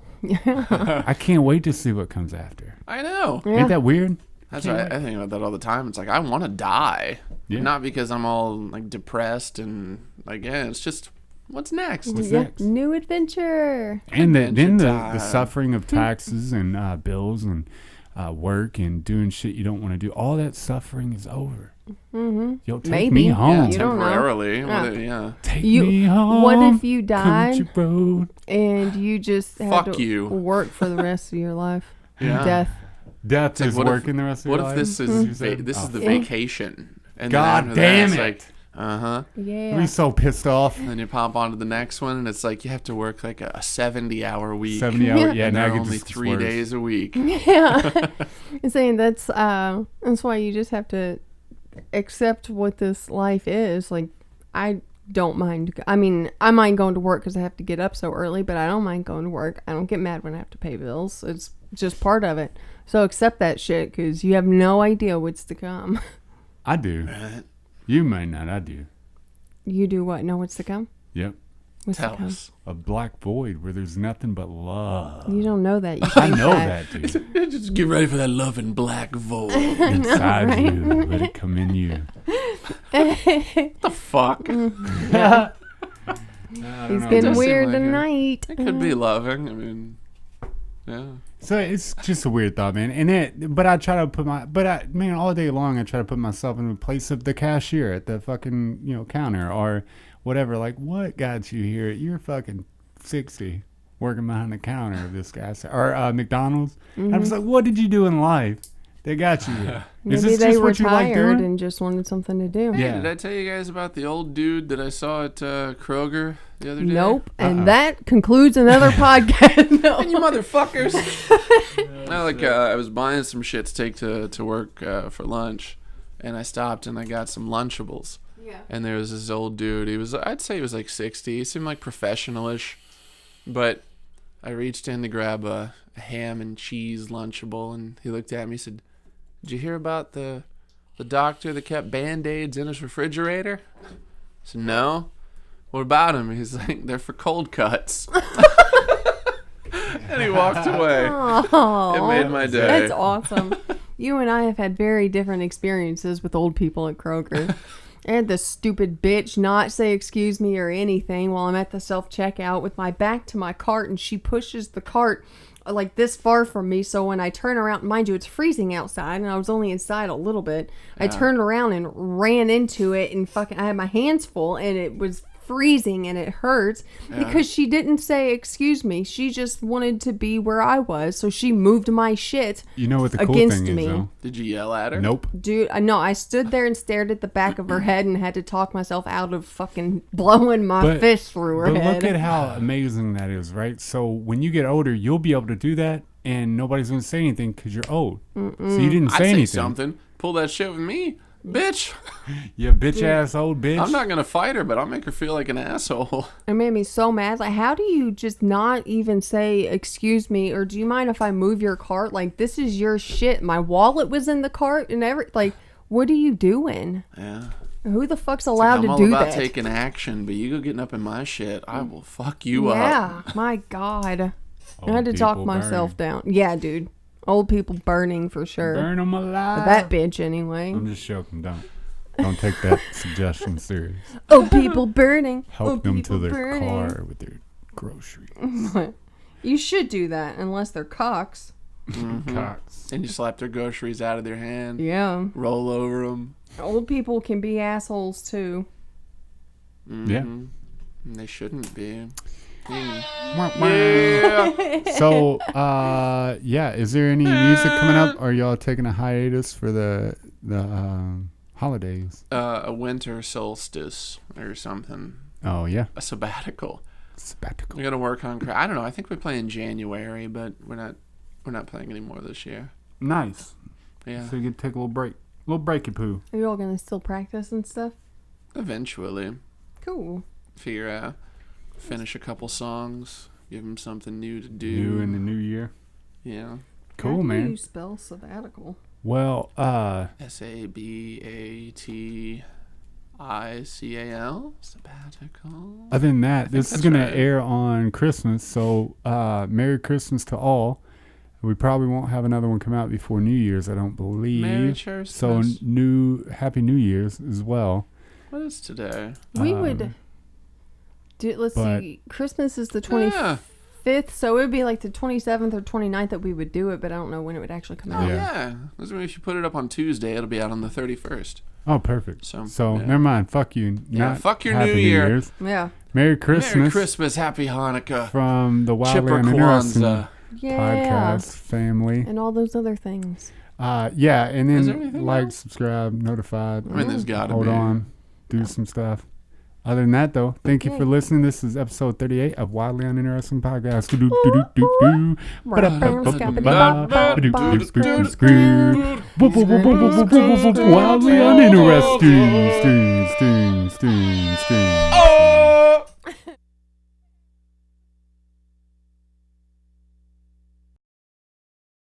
I can't wait to see what comes after. I know. Yeah. Ain't that weird? That's why I think about that all the time. It's like I want to die, Yeah. not because I'm all like depressed and like it's just what's next. What's Yeah. next? New adventure. And then Adventure the time. suffering of taxes and bills and work and doing shit you don't want to do, all that suffering is over. Mm-hmm. Yo, take Maybe. me home. You don't know. Temporarily. Yeah. Take me home. What if you died country road. and you just had Fuck to you. work for the rest of your life? Yeah. Death like, is what if- working the rest of your What life. if this is this is the vacation? And then God after damn that, it. it's like, Yeah. We're so pissed off. And then you pop onto the next one, and it's like you have to work like a 70-hour week. 70 hour. Yeah, And now they're it only gets 3 worse. days a week. Yeah. I'm saying that's why you just have to accept what this life is. Like, I don't mind. I mean, I mind going to work because I have to get up so early, but I don't mind going to work. I don't get mad when I have to pay bills. It's just part of it. So accept that shit because you have no idea what's to come. I do. You may not. I do. You do what? Know what's to come? Yep. What's Tell to come? us. A black void where there's nothing but love. You don't know that. You I think know that, dude. Just get ready for that loving black void. Inside right? you. Let it come in you. The fuck? Yeah. He's It getting does seem weird like it. tonight. It could be loving. I mean, yeah. So it's just a weird thought, man. But I try to put all day long, I try to put myself in the place of the cashier at the fucking, counter or whatever. Like, what got you here? You're fucking 60 working behind the counter of this gas or McDonald's. I was like, what did you do in life that got you here? Is Maybe this they just what you like retired doing? and just wanted something to do. Yeah. Did I tell you guys about the old dude that I saw at Kroger the other day? Nope. And that concludes another podcast. No. You motherfuckers. I was buying some shit to take to work for lunch, and I stopped and I got some Lunchables. Yeah. And there was this old dude. I'd say he was like 60. He seemed like professional-ish, but I reached in to grab a ham and cheese Lunchable, and he looked at me and said, "Did you hear about the doctor that kept Band-Aids in his refrigerator?" I said, "No." "What about him?" He's like, "They're for cold cuts." And he walked away. Oh, It made my day. That's awesome. You and I have had very different experiences with old people at Kroger. I had this stupid bitch not say excuse me or anything while I'm at the self-checkout with my back to my cart, and she pushes the cart like this far from me, so when I turn around, mind you, it's freezing outside and I was only inside a little bit. I turned around and ran into it, and I had my hands full, and it was freezing and it hurts because she didn't say excuse me. She just wanted to be where I was, so she moved my shit You know what the cool against thing me. is, though? Did you yell at her? Nope. Dude, no, I stood there and stared at the back of her head and had to talk myself out of fucking blowing my fist through her But head. look at how amazing that is, right? So when you get older, you'll be able to do that, and nobody's going to say anything because you're old. So you didn't I'd say say anything. something. Pull that shit with me, bitch. You bitch-ass old bitch. I'm not gonna fight her, but I'll make her feel like an asshole. It made me so mad. Like, how do you just not even say excuse me, or do you mind if I move your cart? Like, this is your shit. My wallet was in the cart and like, what are you doing? Yeah. Who the fuck's allowed I'm to all do about that? taking action, but you go getting up in my shit, I will fuck you up. Yeah, my God. I Old had to talk people myself burn. down. Yeah, dude. Old people burning for sure. Burn them alive. That bitch, anyway. I'm just joking. Don't take that suggestion serious. Old people burning. Help Old them people to their burning. car with their groceries. You should do that unless they're cocks. Cocks. And you slap their groceries out of their hand, Yeah. roll over them. Old people can be assholes too. Yeah. They shouldn't be. So, is there any music coming up? Or are y'all taking a hiatus for the holidays? A winter solstice or something. Oh yeah, A sabbatical. sabbatical. We gotta work on. I don't know. I think we play in January, but we're not playing anymore this year. Nice. Yeah. So you get to take a little break, breaky poo. Are you all gonna still practice and stuff? Eventually, Cool. figure out, finish a couple songs, give them something new to do. New in the new year. Yeah. Cool, How do man. you spell sabbatical? Well, SABATICAL sabbatical. other than that, this is that's gonna right. air on Christmas. So, Merry Christmas to all. We probably won't have another one come out before New Year's, I don't believe. Merry Christmas. So Happy New Year's as well. What is today? We would do. Let's but- see. Christmas is the Yeah. 5th, so it would be like the 27th or 29th that we would do it, but I don't know when it would actually come Oh, out. yeah. This means if you put it up on Tuesday, it'll be out on the 31st. Oh, perfect. So, So yeah. never mind. Fuck you. Yeah, Not fuck your Happy New Year. Year's. Yeah. Merry Christmas. Merry Christmas. Happy Hanukkah. From the Wildly Chipper Uninteresting Kwanzaa. Yeah. podcast family. And all those other things. Yeah, and Is there then anything like, else? subscribe, notified. I mean, there's got to Hold be. on. Do some stuff. Other than that, though, thank you Okay. for listening. This is episode 38 of Wildly Uninteresting Podcast. Do-do-do-do-do. Wildly Uninteresting. Oh!